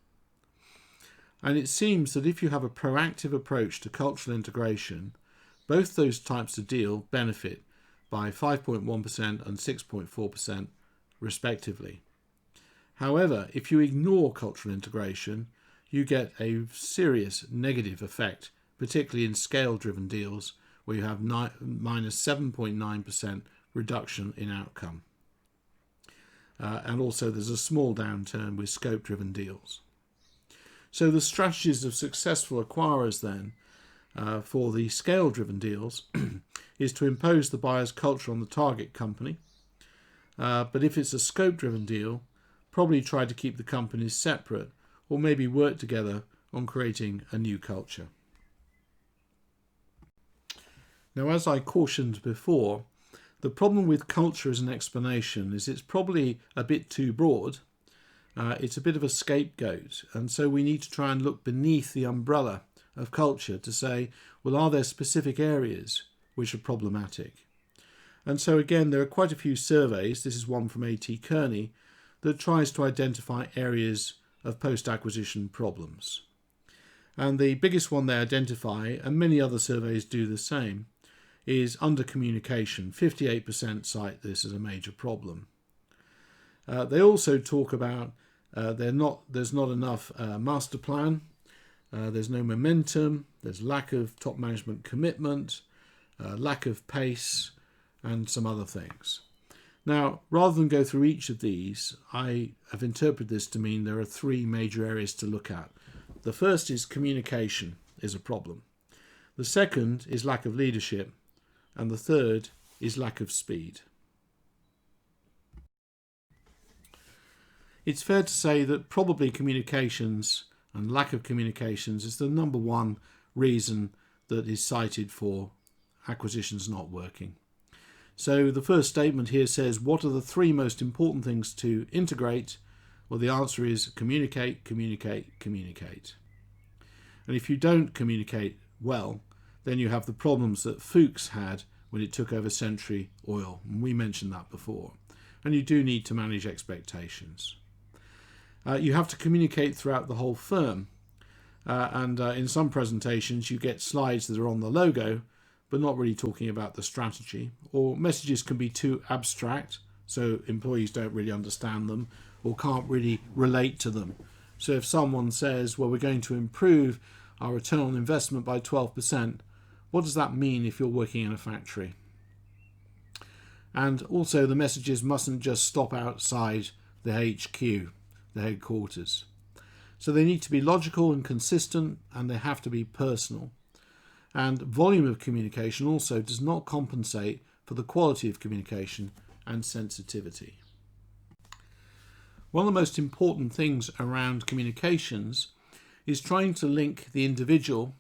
And it seems that if you have a proactive approach to cultural integration, both those types of deal benefit by 5.1% and 6.4% respectively. However, if you ignore cultural integration, you get a serious negative effect, particularly in scale-driven deals, where you have minus 7.9% reduction in outcome. And also there's a small downturn with scope-driven deals. So the strategies of successful acquirers then for the scale-driven deals is to impose the buyer's culture on the target company. But if it's a scope-driven deal, probably try to keep the companies separate or maybe work together on creating a new culture. Now, as I cautioned before, the problem with culture as an explanation is it's probably a bit too broad. It's a bit of a scapegoat, and so we need to try and look beneath the umbrella of culture to say, well, are there specific areas which are problematic? And so again, there are quite a few surveys, this is one from A.T. Kearney, that tries to identify areas of post-acquisition problems. And the biggest one they identify, and many other surveys do the same, is under-communication. 58% cite this as a major problem. They also talk about there's not enough master plan, there's no momentum, there's lack of top management commitment, lack of pace, and some other things. Now, rather than go through each of these, I have interpreted this to mean there are three major areas to look at. The first is communication is a problem. The second is lack of leadership. And the third is lack of speed. It's fair to say that probably communications and lack of communications is the number one reason that is cited for acquisitions not working. So the first statement here says, what are the three most important things to integrate? Well, the answer is communicate, communicate, communicate. And if you don't communicate well, then you have the problems that Fuchs had when it took over Century Oil. And we mentioned that before. And you do need to manage expectations. You have to communicate throughout the whole firm. And in some presentations, you get slides that are on the logo, but not really talking about the strategy. Or messages can be too abstract, so employees don't really understand them or can't really relate to them. So if someone says, well, we're going to improve our return on investment by 12%, what does that mean if you're working in a factory? And also the messages mustn't just stop outside the HQ, the headquarters. So they need to be logical and consistent, and they have to be personal. And volume of communication also does not compensate for the quality of communication and sensitivity. One of the most important things around communications is trying to link the individual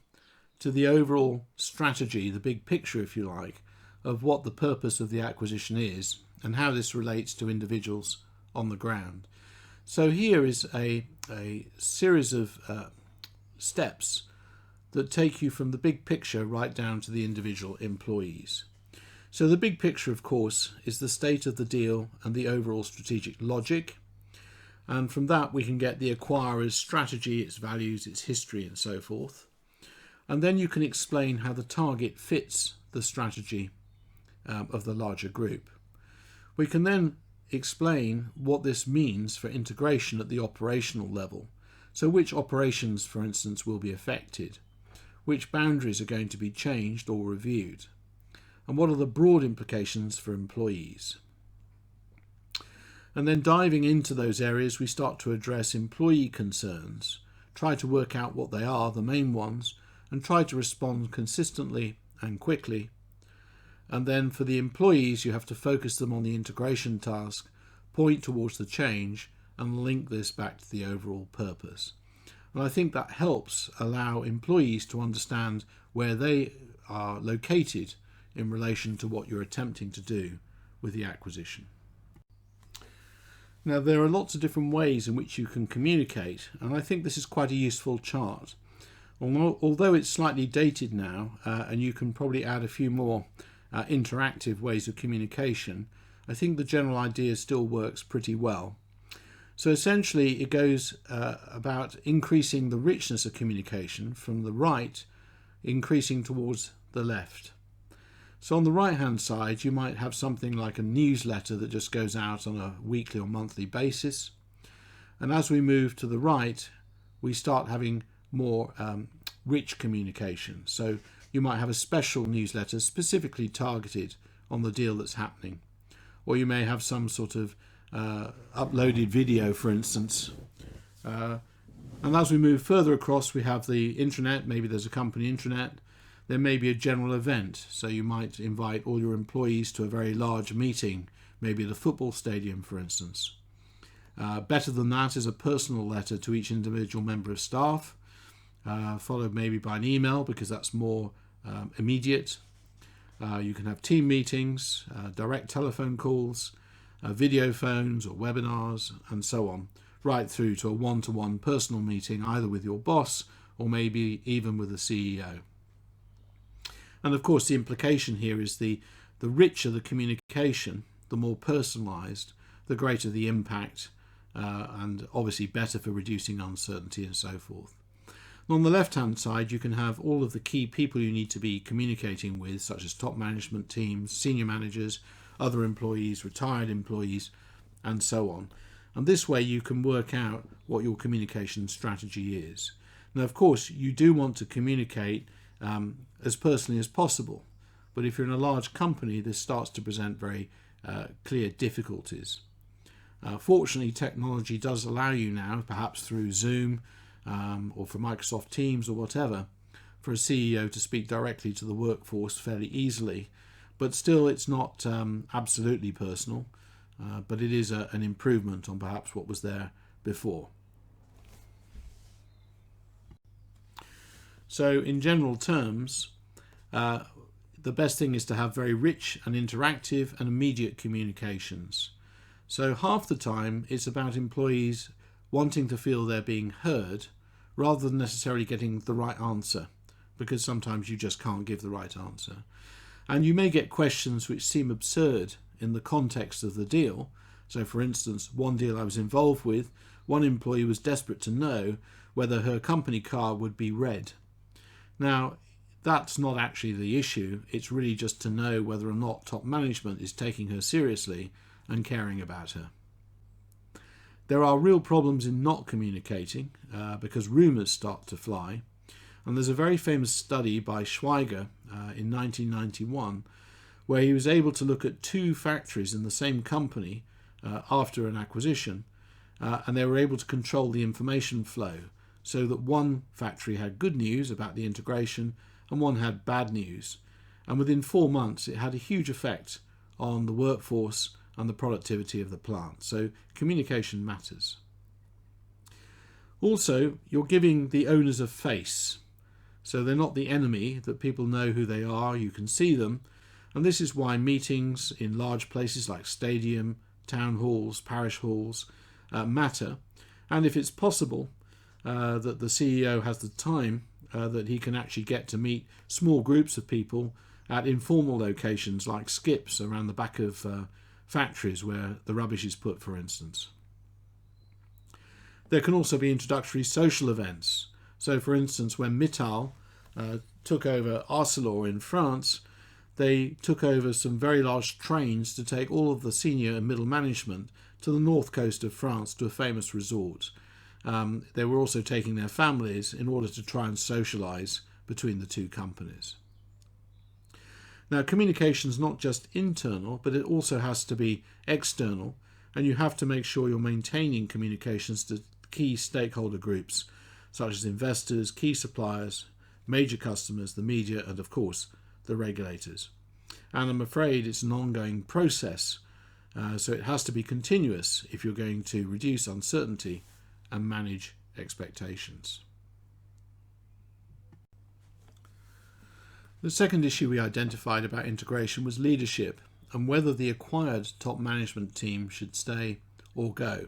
to the overall strategy, the big picture, if you like, of what the purpose of the acquisition is and how this relates to individuals on the ground. So here is a series of steps that take you from the big picture right down to the individual employees. So the big picture, of course, is the state of the deal and the overall strategic logic. And from that we can get the acquirer's strategy, its values, its history, and so forth. And then you can explain how the target fits the strategy of the larger group. We can then explain what this means for integration at the operational level. So which operations, for instance, will be affected, which boundaries are going to be changed or reviewed, and what are the broad implications for employees. And then diving into those areas, we start to address employee concerns, try to work out what they are, the main ones, and try to respond consistently and quickly. And then for the employees, you have to focus them on the integration task, point towards the change, and link this back to the overall purpose. And I think that helps allow employees to understand where they are located in relation to what you're attempting to do with the acquisition. Now, there are lots of different ways in which you can communicate, and I think this is quite a useful chart. Although it's slightly dated now, and you can probably add a few more interactive ways of communication, I think the general idea still works pretty well. So essentially it goes about increasing the richness of communication from the right, increasing towards the left. So on the right hand side you might have something like a newsletter that just goes out on a weekly or monthly basis, and as we move to the right we start having more rich communication. So you might have a special newsletter specifically targeted on the deal that's happening, or you may have some sort of uploaded video, for instance. And as we move further across we have the intranet, maybe there's a company intranet. There may be a general event, so you might invite all your employees to a very large meeting, maybe at a football stadium, for instance. Better than that is a personal letter to each individual member of staff, followed maybe by an email because that's more immediate. You can have team meetings, direct telephone calls, video phones or webinars, and so on, right through to a one-to-one personal meeting, either with your boss or maybe even with the CEO. And of course, the implication here is the richer the communication, the more personalised, the greater the impact, and obviously better for reducing uncertainty and so forth. And on the left-hand side, you can have all of the key people you need to be communicating with, such as top management teams, senior managers, other employees, retired employees, and so on. And this way you can work out what your communication strategy is. Now, of course, you do want to communicate as personally as possible. But if you're in a large company, this starts to present very clear difficulties. Fortunately, technology does allow you now, perhaps through Zoom or for Microsoft Teams or whatever, for a CEO to speak directly to the workforce fairly easily. But still, it's not absolutely personal, but it is an improvement on perhaps what was there before. So in general terms, the best thing is to have very rich and interactive and immediate communications. So half the time it's about employees wanting to feel they're being heard rather than necessarily getting the right answer, because sometimes you just can't give the right answer. And you may get questions which seem absurd in the context of the deal. So for instance, one deal I was involved with, one employee was desperate to know whether her company car would be red. Now, that's not actually the issue. It's really just to know whether or not top management is taking her seriously and caring about her. There are real problems in not communicating because rumours start to fly. And there's a very famous study by Schweiger in 1991 where he was able to look at two factories in the same company after an acquisition, and they were able to control the information flow so that one factory had good news about the integration and one had bad news. And within 4 months, it had a huge effect on the workforce and the productivity of the plant. So communication matters. Also, you're giving the owners a face. So they're not the enemy, that people know who they are, you can see them. And this is why meetings in large places like stadium, town halls, parish halls matter. And if it's possible that the CEO has the time that he can actually get to meet small groups of people at informal locations like skips around the back of factories where the rubbish is put, for instance. There can also be introductory social events. So, for instance, when Mittal took over Arcelor in France, they took over some very large trains to take all of the senior and middle management to the north coast of France to a famous resort. They were also taking their families in order to try and socialise between the two companies. Now, communication is not just internal, but it also has to be external, and you have to make sure you're maintaining communications to key stakeholder groups, such as investors, key suppliers, major customers, the media, and of course, the regulators. And I'm afraid it's an ongoing process, so it has to be continuous if you're going to reduce uncertainty and manage expectations. The second issue we identified about integration was leadership and whether the acquired top management team should stay or go.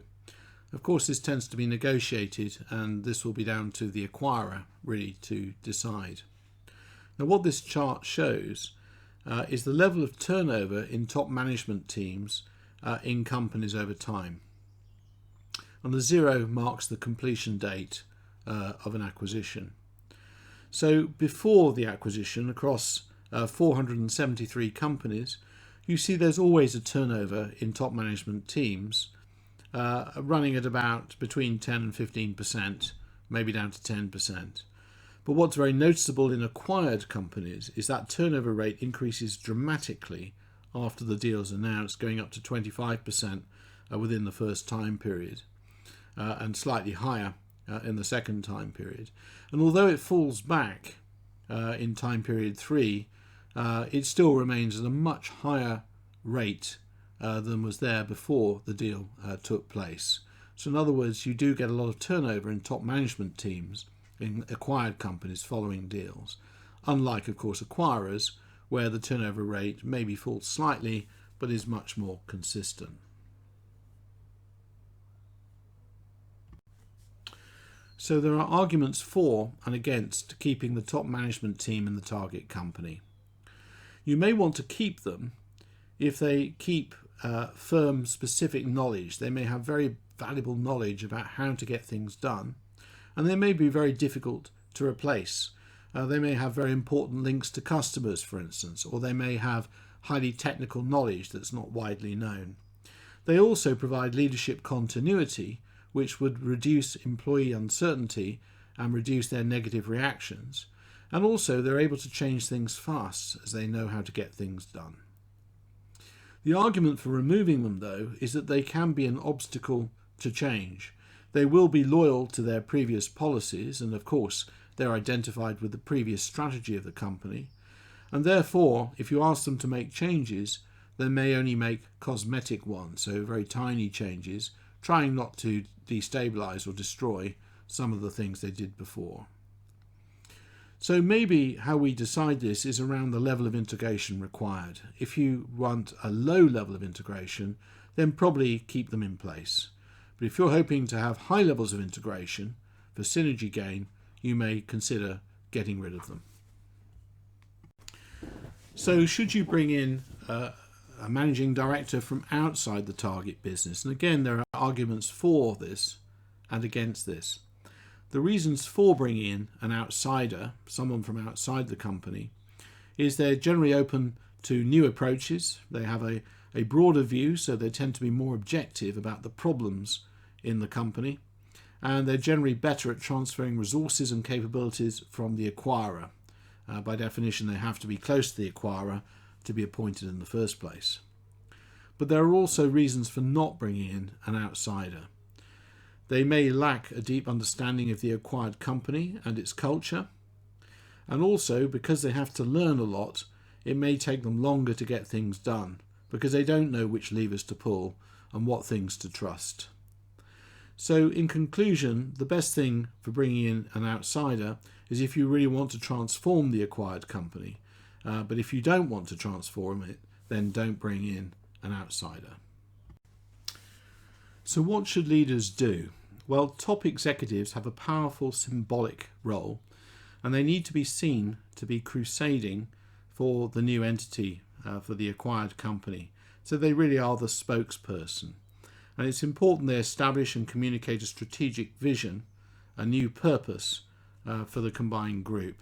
Of course, this tends to be negotiated, and this will be down to the acquirer really to decide. Now, what this chart shows is the level of turnover in top management teams in companies over time. And the 0 marks the completion date of an acquisition. So before the acquisition, across 473 companies, you see there's always a turnover in top management teams running at about between 10 and 15%, maybe down to 10%. But what's very noticeable in acquired companies is that turnover rate increases dramatically after the deal is announced, going up to 25% within the first time period and slightly higher in the second time period. And although it falls back in time period 3, it still remains at a much higher rate than was there before the deal took place. So in other words, you do get a lot of turnover in top management teams in acquired companies following deals, unlike, of course, acquirers, where the turnover rate maybe falls slightly but is much more consistent. So there are arguments for and against keeping the top management team in the target company. You may want to keep them if they keep firm specific knowledge. They may have very valuable knowledge about how to get things done, and they may be very difficult to replace. They may have very important links to customers, for instance, or they may have highly technical knowledge that's not widely known. They also provide leadership continuity, which would reduce employee uncertainty and reduce their negative reactions. And also they're able to change things fast as they know how to get things done. The argument for removing them, though, is that they can be an obstacle to change. They will be loyal to their previous policies, and of course they're identified with the previous strategy of the company. And therefore, if you ask them to make changes, they may only make cosmetic ones, so very tiny changes, trying not to destabilize or destroy some of the things they did before. So maybe how we decide this is around the level of integration required. If you want a low level of integration, then probably keep them in place. But if you're hoping to have high levels of integration for synergy gain, you may consider getting rid of them. So should you bring in a managing director from outside the target business? And again, there are arguments for this and against this. The reasons for bringing in an outsider, someone from outside the company, is they're generally open to new approaches. They have a broader view, so they tend to be more objective about the problems in the company. And they're generally better at transferring resources and capabilities from the acquirer. By definition, they have to be close to the acquirer to be appointed in the first place. But there are also reasons for not bringing in an outsider. They may lack a deep understanding of the acquired company and its culture, and also because they have to learn a lot, it may take them longer to get things done because they don't know which levers to pull and what things to trust. So in conclusion, the best thing for bringing in an outsider is if you really want to transform the acquired company. But if you don't want to transform it, then don't bring in an outsider. So what should leaders do? Well, top executives have a powerful symbolic role, and they need to be seen to be crusading for the new entity, for the acquired company. So they really are the spokesperson. And it's important they establish and communicate a strategic vision, a new purpose for the combined group.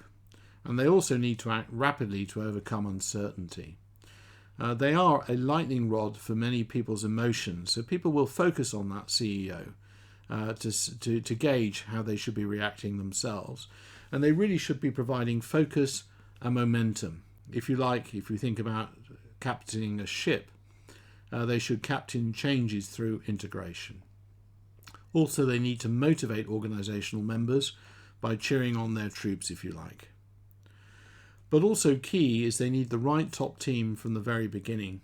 And they also need to act rapidly to overcome uncertainty. They are a lightning rod for many people's emotions, so people will focus on that CEO to gauge how they should be reacting themselves. And they really should be providing focus and momentum. If you think about captaining a ship, they should captain changes through integration. Also, they need to motivate organizational members by cheering on their troops, if you like. But also key is they need the right top team from the very beginning.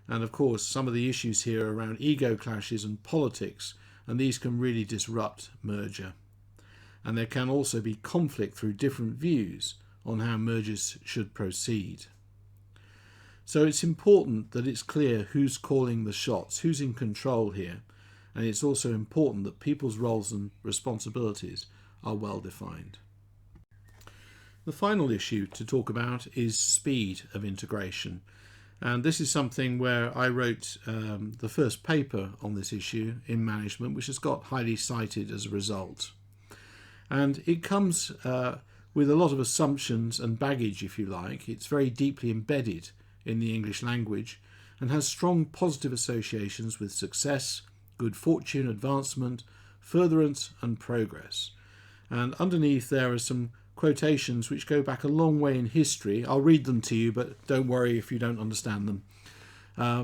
And of course, some of the issues here are around ego clashes and politics, and these can really disrupt merger. And there can also be conflict through different views on how mergers should proceed. So it's important that it's clear who's calling the shots, who's in control here, and it's also important that people's roles and responsibilities are well defined. The final issue to talk about is speed of integration. And this is something where I wrote the first paper on this issue in management, which has got highly cited as a result. And it comes with a lot of assumptions and baggage, if you like. It's very deeply embedded in the English language and has strong positive associations with success, good fortune, advancement, furtherance and progress. And underneath there are some quotations which go back a long way in history. I'll read them to you, but don't worry if you don't understand them.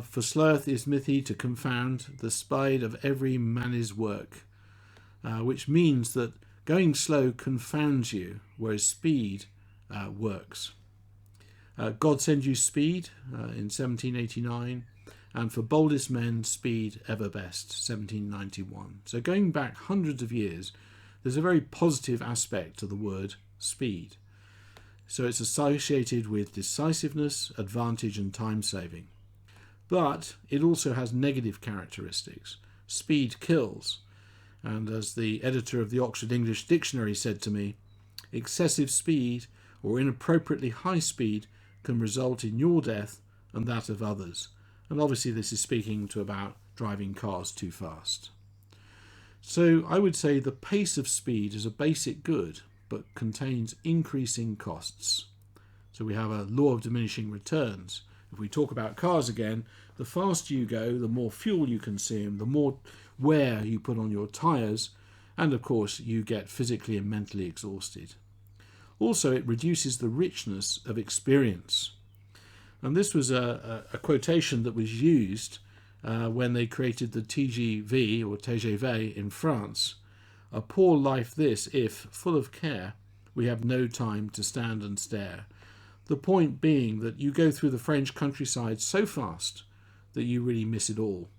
For sloth is mithy to confound the speed of every man's work, which means that going slow confounds you, whereas speed works. God send you speed in 1789, and for boldest men speed ever best, 1791. So going back hundreds of years, there's a very positive aspect to the word speed. So it's associated with decisiveness, advantage and time saving. But it also has negative characteristics. Speed kills. And as the editor of the Oxford English Dictionary said to me, excessive speed or inappropriately high speed can result in your death and that of others. And obviously this is speaking to about driving cars too fast. So I would say the pace of speed is a basic good, but contains increasing costs. So we have a law of diminishing returns. If we talk about cars again, the faster you go, the more fuel you consume, the more wear you put on your tyres, and of course you get physically and mentally exhausted. Also, it reduces the richness of experience. And this was a quotation that was used when they created the TGV or TGV in France. A poor life this, if, full of care, we have no time to stand and stare. The point being that you go through the French countryside so fast that you really miss it all.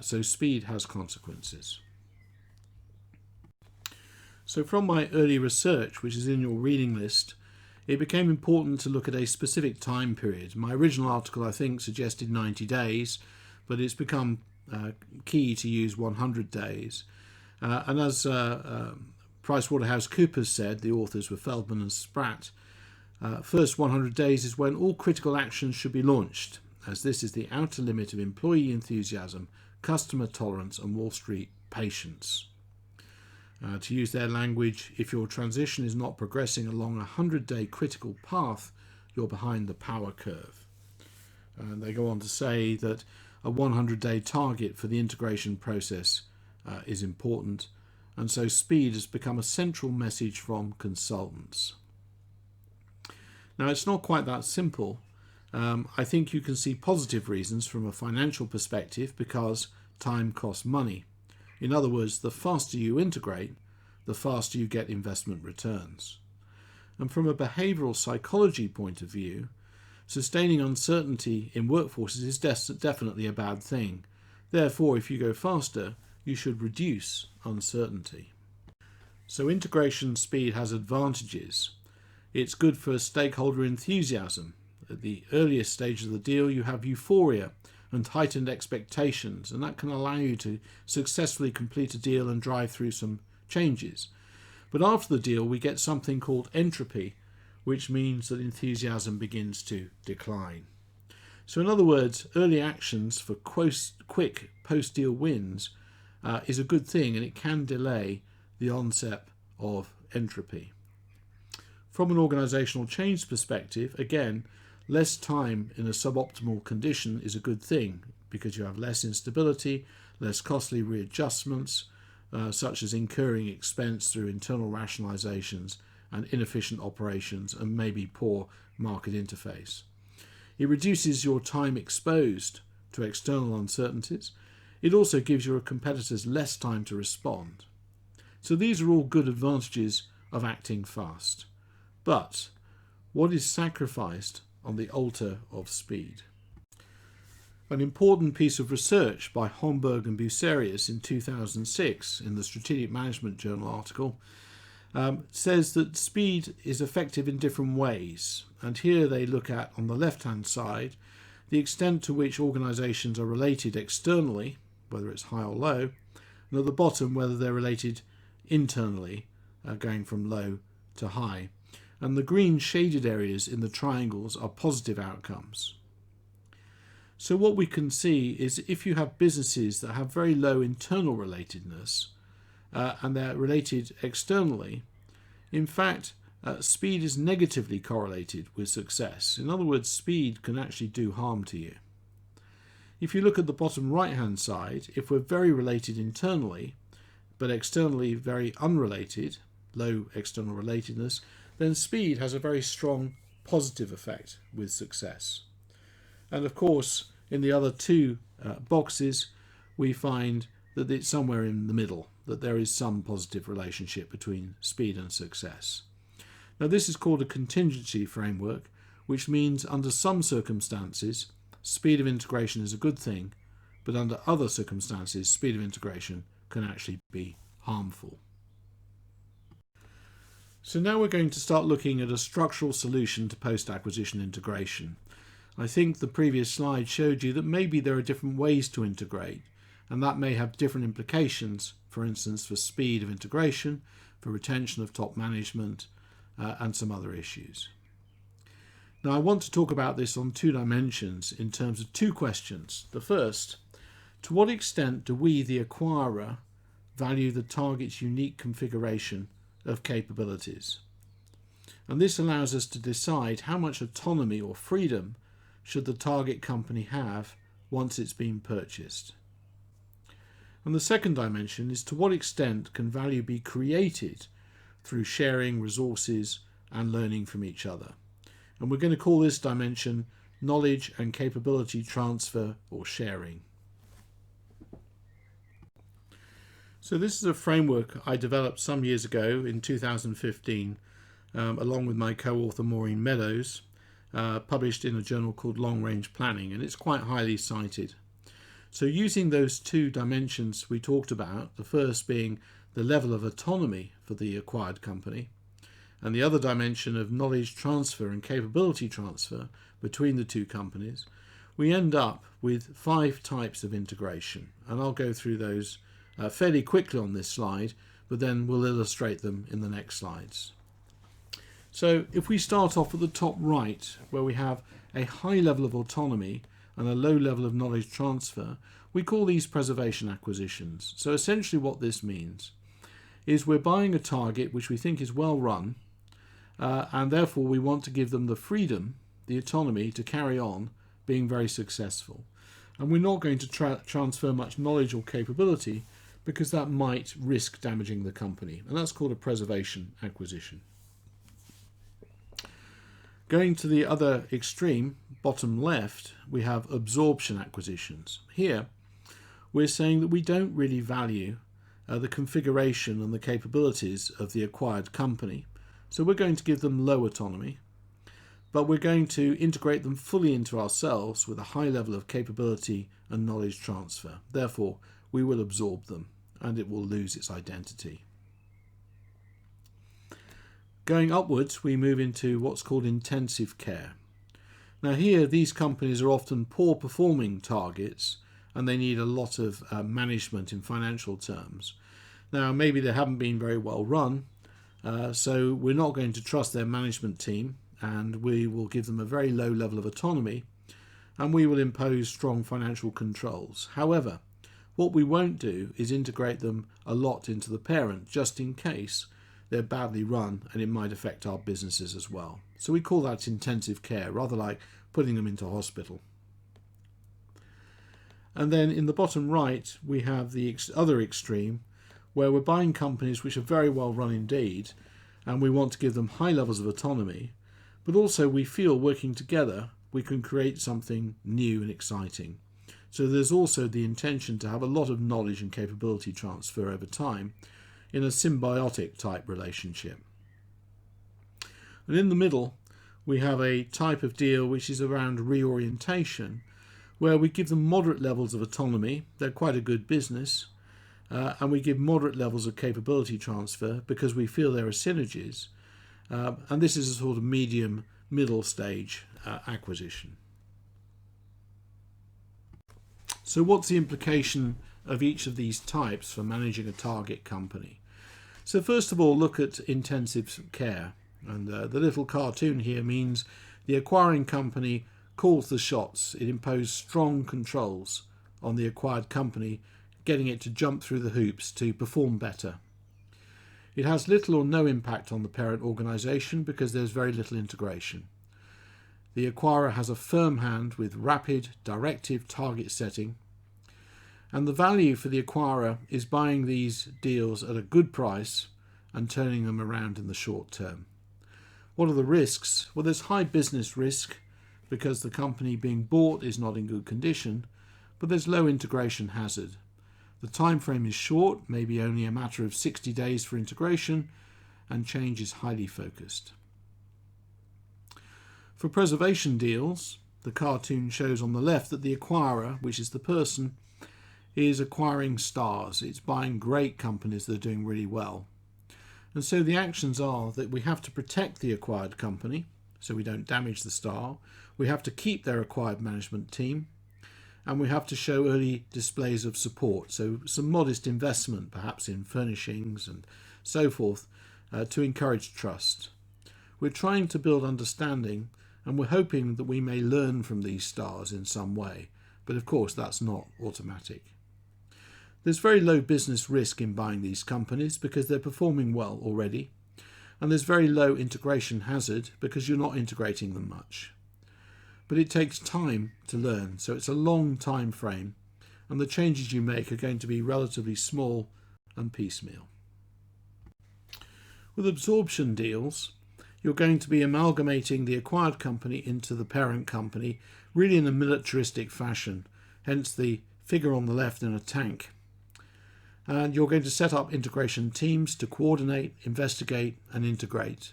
So speed has consequences. So from my early research, which is in your reading list, it became important to look at a specific time period. My original article, I think, suggested 90 days, but it's become key to use 100 days. And as PricewaterhouseCoopers said, the authors were Feldman and Spratt, first 100 days is when all critical actions should be launched, as this is the outer limit of employee enthusiasm, customer tolerance and Wall Street patience. To use their language, if your transition is not progressing along a 100-day critical path, you're behind the power curve. And they go on to say that a 100-day target for the integration process is important, and so speed has become a central message from consultants. Now, it's not quite that simple. I think you can see positive reasons from a financial perspective because time costs money. In other words, the faster you integrate, the faster you get investment returns. And from a behavioural psychology point of view, sustaining uncertainty in workforces is definitely a bad thing. Therefore, if you go faster, you should reduce uncertainty. So integration speed has advantages. It's good for stakeholder enthusiasm. At the earliest stage of the deal, you have euphoria and heightened expectations, and that can allow you to successfully complete a deal and drive through some changes. But after the deal, we get something called entropy, which means that enthusiasm begins to decline. So in other words, early actions for quick post-deal wins is a good thing, and it can delay the onset of entropy. From an organisational change perspective, again, less time in a suboptimal condition is a good thing because you have less instability, less costly readjustments, such as incurring expense through internal rationalizations and inefficient operations and maybe poor market interface. It reduces your time exposed to external uncertainties. It also gives your competitors less time to respond. So these are all good advantages of acting fast. But what is sacrificed on the altar of speed? An important piece of research by Homburg and Bucerius in 2006 in the Strategic Management Journal article says that speed is effective in different ways. And here they look at, on the left-hand side, the extent to which organisations are related externally, whether it's high or low, and at the bottom, whether they're related internally, going from low to high. And the green shaded areas in the triangles are positive outcomes. So what we can see is if you have businesses that have very low internal relatedness and they're related externally, in fact, speed is negatively correlated with success. In other words, speed can actually do harm to you. If you look at the bottom right-hand side, if we're very related internally, but externally very unrelated, low external relatedness, then speed has a very strong positive effect with success. And of course, in the other two boxes, we find that it's somewhere in the middle, that there is some positive relationship between speed and success. Now, this is called a contingency framework, which means under some circumstances, speed of integration is a good thing, but under other circumstances, speed of integration can actually be harmful. So now we're going to start looking at a structural solution to post-acquisition integration. I think the previous slide showed you that maybe there are different ways to integrate, and that may have different implications, for instance, for speed of integration, for retention of top management, and some other issues. Now I want to talk about this on two dimensions in terms of two questions. The first, to what extent do we, the acquirer, value the target's unique configuration of capabilities? And this allows us to decide how much autonomy or freedom should the target company have once it's been purchased. And the second dimension is to what extent can value be created through sharing resources and learning from each other. And we're going to call this dimension knowledge and capability transfer or sharing. So this is a framework I developed some years ago in 2015 along with my co-author Maureen Meadows, published in a journal called Long Range Planning, and it's quite highly cited. So using those two dimensions we talked about, the first being the level of autonomy for the acquired company, and the other dimension of knowledge transfer and capability transfer between the two companies, we end up with 5 types of integration. And I'll go through those fairly quickly on this slide, but then we'll illustrate them in the next slides. So if we start off at the top right, where we have a high level of autonomy and a low level of knowledge transfer, we call these preservation acquisitions. So essentially what this means is we're buying a target which we think is well run, and therefore we want to give them the freedom, the autonomy to carry on being very successful. And we're not going to transfer much knowledge or capability because that might risk damaging the company. And that's called a preservation acquisition. Going to the other extreme, bottom left, we have absorption acquisitions. Here, we're saying that we don't really value the configuration and the capabilities of the acquired company. So we're going to give them low autonomy, but we're going to integrate them fully into ourselves with a high level of capability and knowledge transfer. Therefore, we will absorb them and it will lose its identity. Going upwards, we move into what's called intensive care. Now here, these companies are often poor performing targets and they need a lot of management in financial terms. Now maybe they haven't been very well run, so we're not going to trust their management team, and we will give them a very low level of autonomy, and we will impose strong financial controls. However, what we won't do is integrate them a lot into the parent, just in case they're badly run and it might affect our businesses as well. So we call that intensive care, rather like putting them into hospital. And then in the bottom right, we have the other extreme, where we're buying companies which are very well run indeed, and we want to give them high levels of autonomy, but also we feel working together we can create something new and exciting. So there's also the intention to have a lot of knowledge and capability transfer over time in a symbiotic type relationship. And in the middle, we have a type of deal which is around reorientation, where we give them moderate levels of autonomy. They're quite a good business. And we give moderate levels of capability transfer because we feel there are synergies. And this is a sort of medium middle stage acquisition. So what's the implication of each of these types for managing a target company? So first of all, look at intensive care. And the little cartoon here means the acquiring company calls the shots. It imposes strong controls on the acquired company, getting it to jump through the hoops to perform better. It has little or no impact on the parent organisation because there's very little integration. The acquirer has a firm hand with rapid, directive target setting, and the value for the acquirer is buying these deals at a good price and turning them around in the short term. What are the risks? Well, there's high business risk because the company being bought is not in good condition, but there's low integration hazard. The time frame is short, maybe only a matter of 60 days for integration, and change is highly focused. For preservation deals, the cartoon shows on the left that the acquirer, which is the person, is acquiring stars. It's buying great companies that are doing really well. And so the actions are that we have to protect the acquired company so we don't damage the star. We have to keep their acquired management team. And we have to show early displays of support. So some modest investment, perhaps in furnishings and so forth, to encourage trust. We're trying to build understanding, and we're hoping that we may learn from these stars in some way. But of course, that's not automatic. There's very low business risk in buying these companies because they're performing well already. And there's very low integration hazard because you're not integrating them much. But it takes time to learn, so it's a long time frame, and the changes you make are going to be relatively small and piecemeal. With absorption deals, you're going to be amalgamating the acquired company into the parent company, really in a militaristic fashion, hence the figure on the left in a tank. And you're going to set up integration teams to coordinate, investigate and integrate.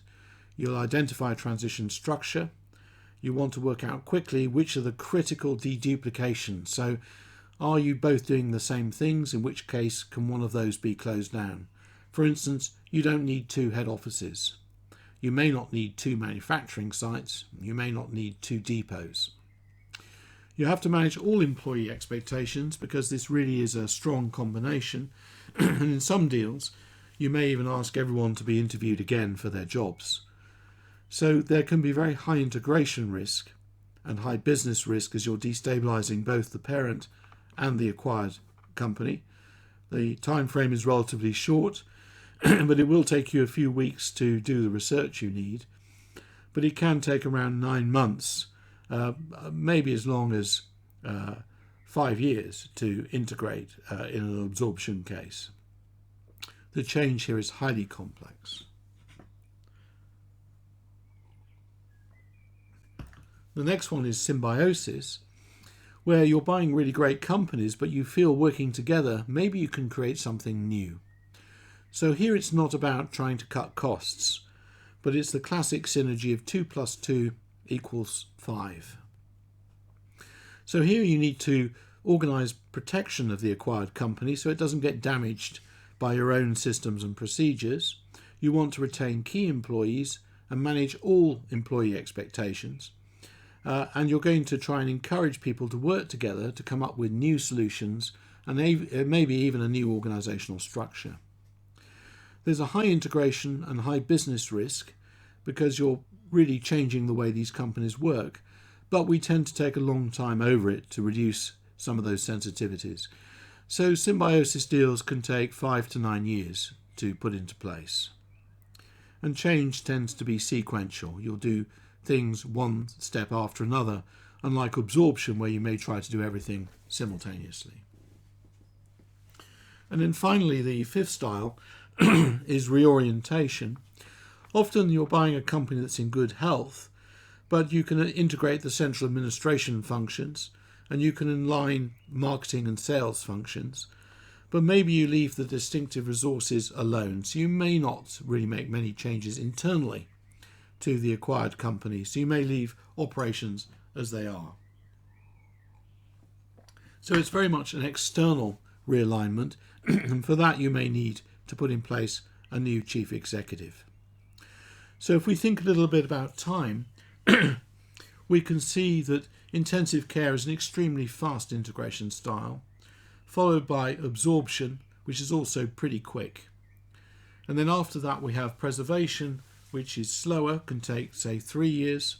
You'll identify a transition structure. You want to work out quickly which are the critical deduplications. So are you both doing the same things? In which case can one of those be closed down? For instance, you don't need 2 head offices. You may not need 2 manufacturing sites. You may not need 2 depots. You have to manage all employee expectations because this really is a strong combination. And in some deals, you may even ask everyone to be interviewed again for their jobs. So there can be very high integration risk and high business risk as you're destabilizing both the parent and the acquired company. The time frame is relatively short, but it will take you a few weeks to do the research you need. But it can take around 9 months, maybe as long as 5 years to integrate in an absorption case. The change here is highly complex. The next one is symbiosis, where you're buying really great companies, but you feel working together, maybe you can create something new. So here it's not about trying to cut costs, but it's the classic synergy of 2 + 2 = 5. So here you need to organise protection of the acquired company so it doesn't get damaged by your own systems and procedures. You want to retain key employees and manage all employee expectations. And you're going to try and encourage people to work together to come up with new solutions and maybe even a new organisational structure. There's a high integration and high business risk because you're really changing the way these companies work, but we tend to take a long time over it to reduce some of those sensitivities. So symbiosis deals can take 5 to 9 years to put into place. And change tends to be sequential. You'll do things one step after another, unlike absorption where you may try to do everything simultaneously. And then finally, the fifth style is reorientation. Often you're buying a company that's in good health, but you can integrate the central administration functions and you can align marketing and sales functions, but maybe you leave the distinctive resources alone. So you may not really make many changes internally to the acquired company. So you may leave operations as they are. So it's very much an external realignment, and for that you may need to put in place a new chief executive. So if we think a little bit about time, we can see that intensive care is an extremely fast integration style, followed by absorption, which is also pretty quick. And then after that we have preservation, which is slower, can take say 3 years,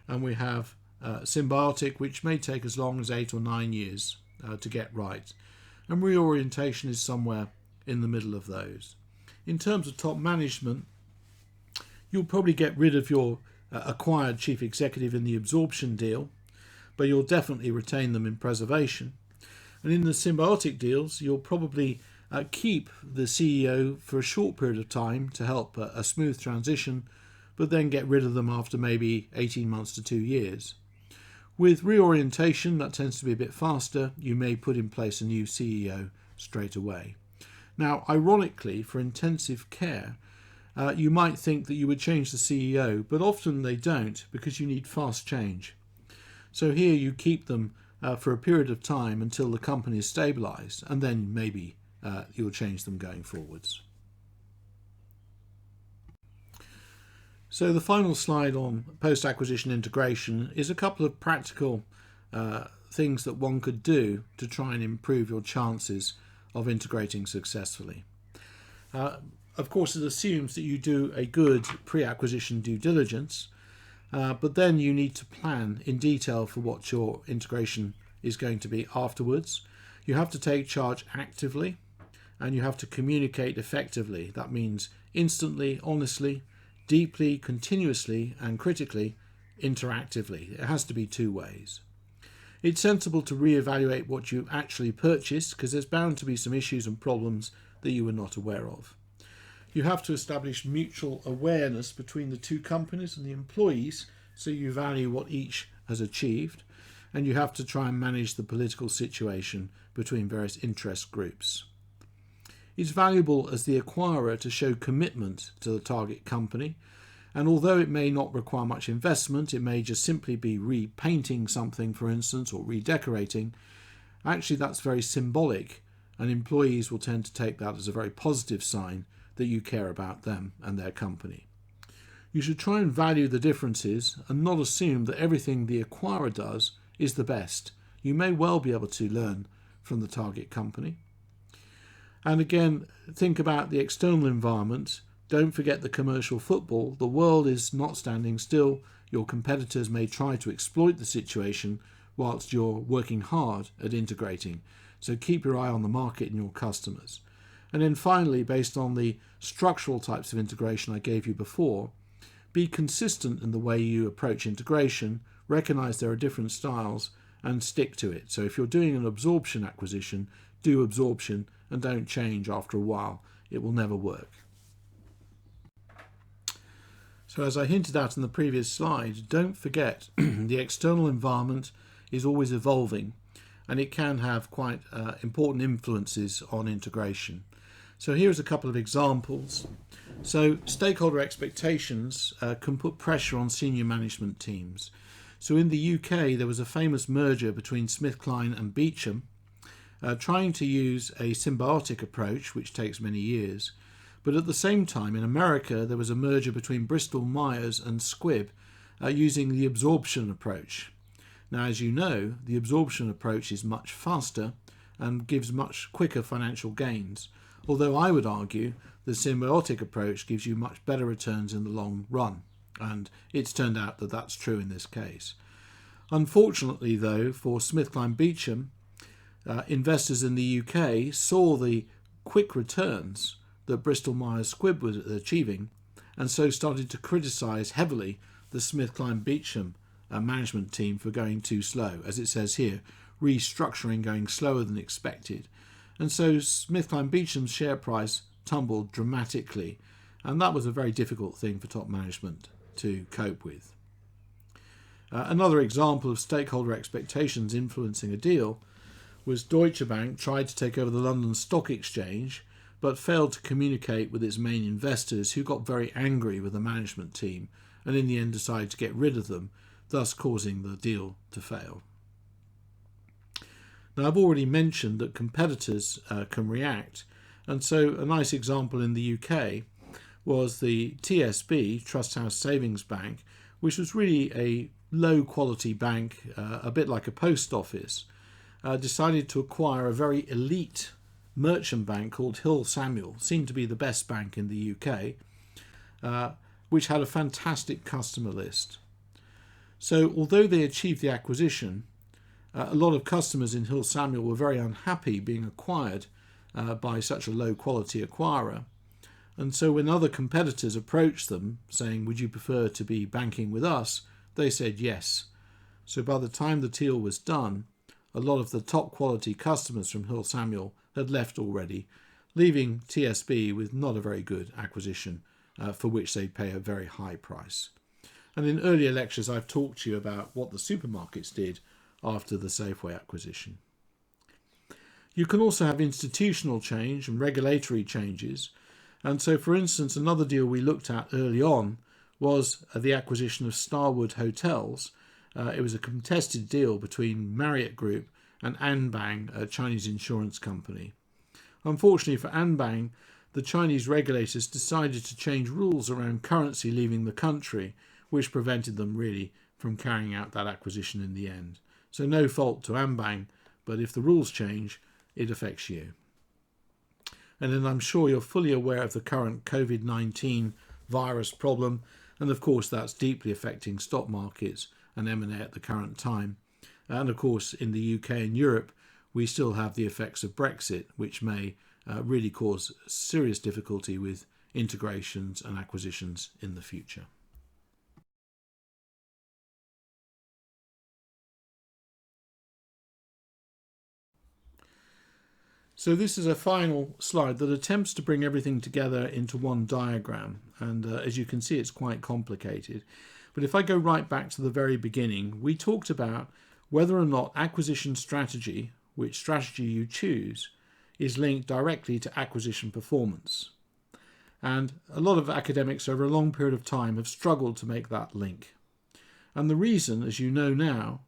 and we have symbiotic, which may take as long as 8 or 9 years to get right. And reorientation is somewhere in the middle of those. In terms of top management, you'll probably get rid of your acquired chief executive in the absorption deal, but you'll definitely retain them in preservation. And in the symbiotic deals, you'll probably keep the CEO for a short period of time to help a smooth transition, but then get rid of them after maybe 18 months to 2 years. With reorientation, that tends to be a bit faster. You may put in place a new CEO straight away. Now, ironically, for intensive care, you might think that you would change the CEO, but often they don't because you need fast change. So here you keep them for a period of time until the company is stabilised, and then maybe you'll change them going forwards. So the final slide on post-acquisition integration is a couple of practical things that one could do to try and improve your chances of integrating successfully. Of course, it assumes that you do a good pre-acquisition due diligence, but then you need to plan in detail for what your integration is going to be afterwards. You have to take charge actively, and you have to communicate effectively. That means instantly, honestly, deeply, continuously, and critically, interactively. It has to be two ways. It's sensible to reevaluate what you actually purchased, because there's bound to be some issues and problems that you were not aware of. You have to establish mutual awareness between the two companies and the employees, so you value what each has achieved, and you have to try and manage the political situation between various interest groups. It's valuable as the acquirer to show commitment to the target company, and although it may not require much investment, it may just simply be repainting something, for instance, or redecorating. Actually, that's very symbolic, and employees will tend to take that as a very positive sign that you care about them and their company. You should try and value the differences and not assume that everything the acquirer does is the best. You may well be able to learn from the target company. And again, think about the external environment. Don't forget the commercial football. The world is not standing still. Your competitors may try to exploit the situation whilst you're working hard at integrating. So keep your eye on the market and your customers. And then finally, based on the structural types of integration I gave you before, be consistent in the way you approach integration, recognize there are different styles, and stick to it. So if you're doing an absorption acquisition, do absorption and don't change after a while. It will never work. So as I hinted at in the previous slide, don't forget the external environment is always evolving, and it can have quite important influences on integration. So here's a couple of examples. So stakeholder expectations can put pressure on senior management teams. So in the UK, there was a famous merger between SmithKline and Beecham, trying to use a symbiotic approach, which takes many years. But at the same time, in America, there was a merger between Bristol-Myers and Squibb using the absorption approach. Now, as you know, the absorption approach is much faster and gives much quicker financial gains, although I would argue the symbiotic approach gives you much better returns in the long run, and it's turned out that that's true in this case. Unfortunately, though, for SmithKline Beecham, investors in the UK saw the quick returns that Bristol-Myers Squibb was achieving, and so started to criticise heavily the SmithKline Beecham management team for going too slow, as it says here, restructuring going slower than expected. And so SmithKline Beecham's share price tumbled dramatically, and that was a very difficult thing for top management to cope with. Another example of stakeholder expectations influencing a deal was Deutsche Bank tried to take over the London Stock Exchange, but failed to communicate with its main investors, who got very angry with the management team and in the end decided to get rid of them, thus causing the deal to fail. Now, I've already mentioned that competitors can react, and so a nice example in the UK was the TSB, Trust House Savings Bank, which was really a low-quality bank, a bit like a post office, decided to acquire a very elite merchant bank called Hill Samuel, seemed to be the best bank in the UK, which had a fantastic customer list. So although they achieved the acquisition, a lot of customers in Hill Samuel were very unhappy being acquired by such a low quality acquirer. And so when other competitors approached them saying, would you prefer to be banking with us? They said yes. So by the time the deal was done, a lot of the top quality customers from Hill Samuel had left already, leaving TSB with not a very good acquisition for which they'd pay a very high price. And in earlier lectures I've talked to you about what the supermarkets did after the Safeway acquisition. You can also have institutional change and regulatory changes. And so, for instance, another deal we looked at early on was the acquisition of Starwood hotels. It was a contested deal between Marriott Group and Anbang, a Chinese insurance company. Unfortunately for Anbang, the Chinese regulators decided to change rules around currency leaving the country, which prevented them really from carrying out that acquisition in the end. So no fault to Anbang, but if the rules change, it affects you. And then I'm sure you're fully aware of the current COVID-19 virus problem, and of course that's deeply affecting stock markets and M&A at the current time. And of course in the UK and Europe we still have the effects of Brexit, which may really cause serious difficulty with integrations and acquisitions in the future. So this is a final slide that attempts to bring everything together into one diagram, and as you can see it's quite complicated. But if I go right back to the very beginning, we talked about whether or not acquisition strategy, which strategy you choose, is linked directly to acquisition performance. And a lot of academics over a long period of time have struggled to make that link. And the reason, as you know now,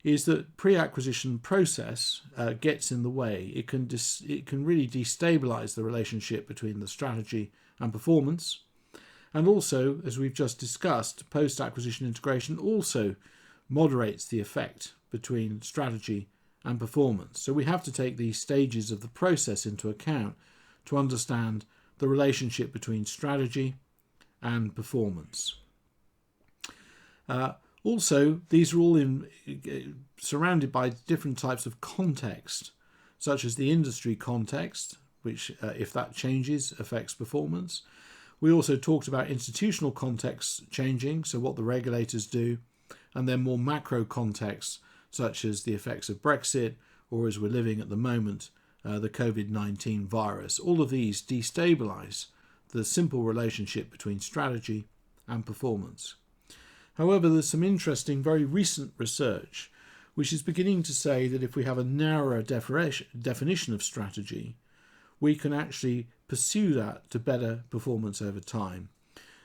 is that pre-acquisition process gets in the way. It can really destabilize the relationship between the strategy and performance. And also, as we've just discussed, post-acquisition integration also moderates the effect between strategy and performance. So we have to take these stages of the process into account to understand the relationship between strategy and performance. Also, these are all surrounded by different types of context, such as the industry context, which, if that changes, affects performance. We also talked about institutional context changing, so what the regulators do, and then more macro contexts, such as the effects of Brexit, or as we're living at the moment, the COVID-19 virus. All of these destabilize the simple relationship between strategy and performance. However, there's some interesting, very recent research which is beginning to say that if we have a narrower definition of strategy, we can actually pursue that to better performance over time.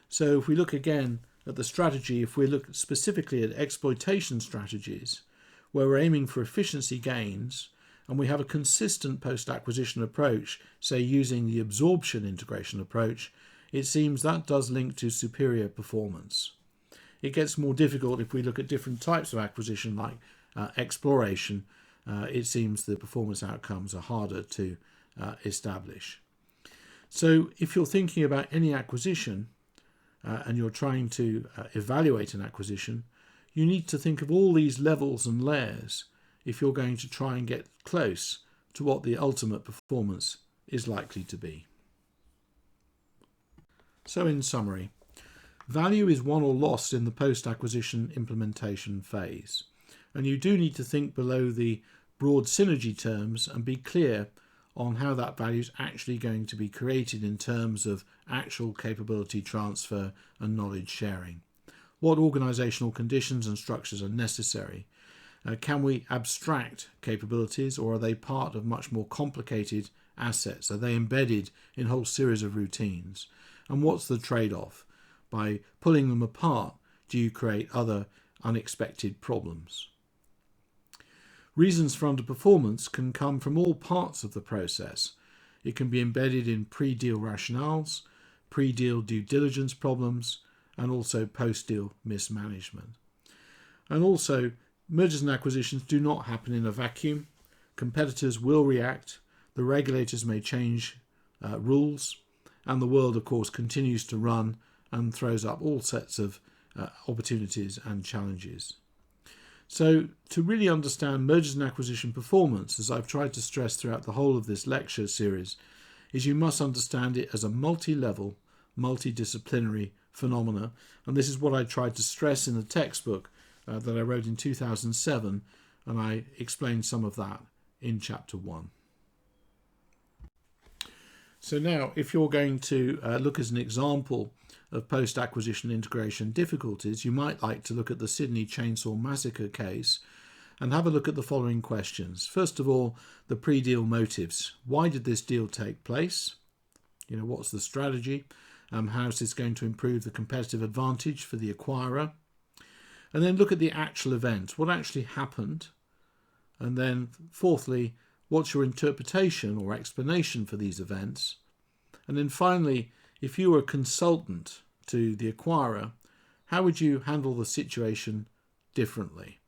So if we look again at the strategy, if we look specifically at exploitation strategies, where we're aiming for efficiency gains, and we have a consistent post-acquisition approach, say using the absorption integration approach, it seems that does link to superior performance. It gets more difficult if we look at different types of acquisition, like exploration. It seems the performance outcomes are harder to establish. So if you're thinking about any acquisition and you're trying to evaluate an acquisition, you need to think of all these levels and layers if you're going to try and get close to what the ultimate performance is likely to be. So in summary, value is won or lost in the post-acquisition implementation phase, and you do need to think below the broad synergy terms and be clear on how that value is actually going to be created in terms of actual capability transfer and knowledge sharing. What organisational conditions and structures are necessary? Can we abstract capabilities, or are they part of much more complicated assets? Are they embedded in a whole series of routines? And what's the trade-off? By pulling them apart, do you create other unexpected problems? Reasons for underperformance can come from all parts of the process. It can be embedded in pre-deal rationales, pre-deal due diligence problems, and also post-deal mismanagement. And also, mergers and acquisitions do not happen in a vacuum. Competitors will react, the regulators may change rules, and the world, of course, continues to run and throws up all sets of opportunities and challenges. So to really understand mergers and acquisition performance, as I've tried to stress throughout the whole of this lecture series, is you must understand it as a multi-level, multidisciplinary phenomena. And this is what I tried to stress in the textbook that I wrote in 2007, and I explained some of that in chapter 1. So now, if you're going to look as an example of post-acquisition integration difficulties, you might like to look at the Sydney Chainsaw Massacre case and have a look at the following questions. First of all, the pre-deal motives. Why did this deal take place? What's the strategy? How is this going to improve the competitive advantage for the acquirer? And then look at the actual event. What actually happened? And then fourthly, what's your interpretation or explanation for these events? And then finally, if you were a consultant to the acquirer, how would you handle the situation differently?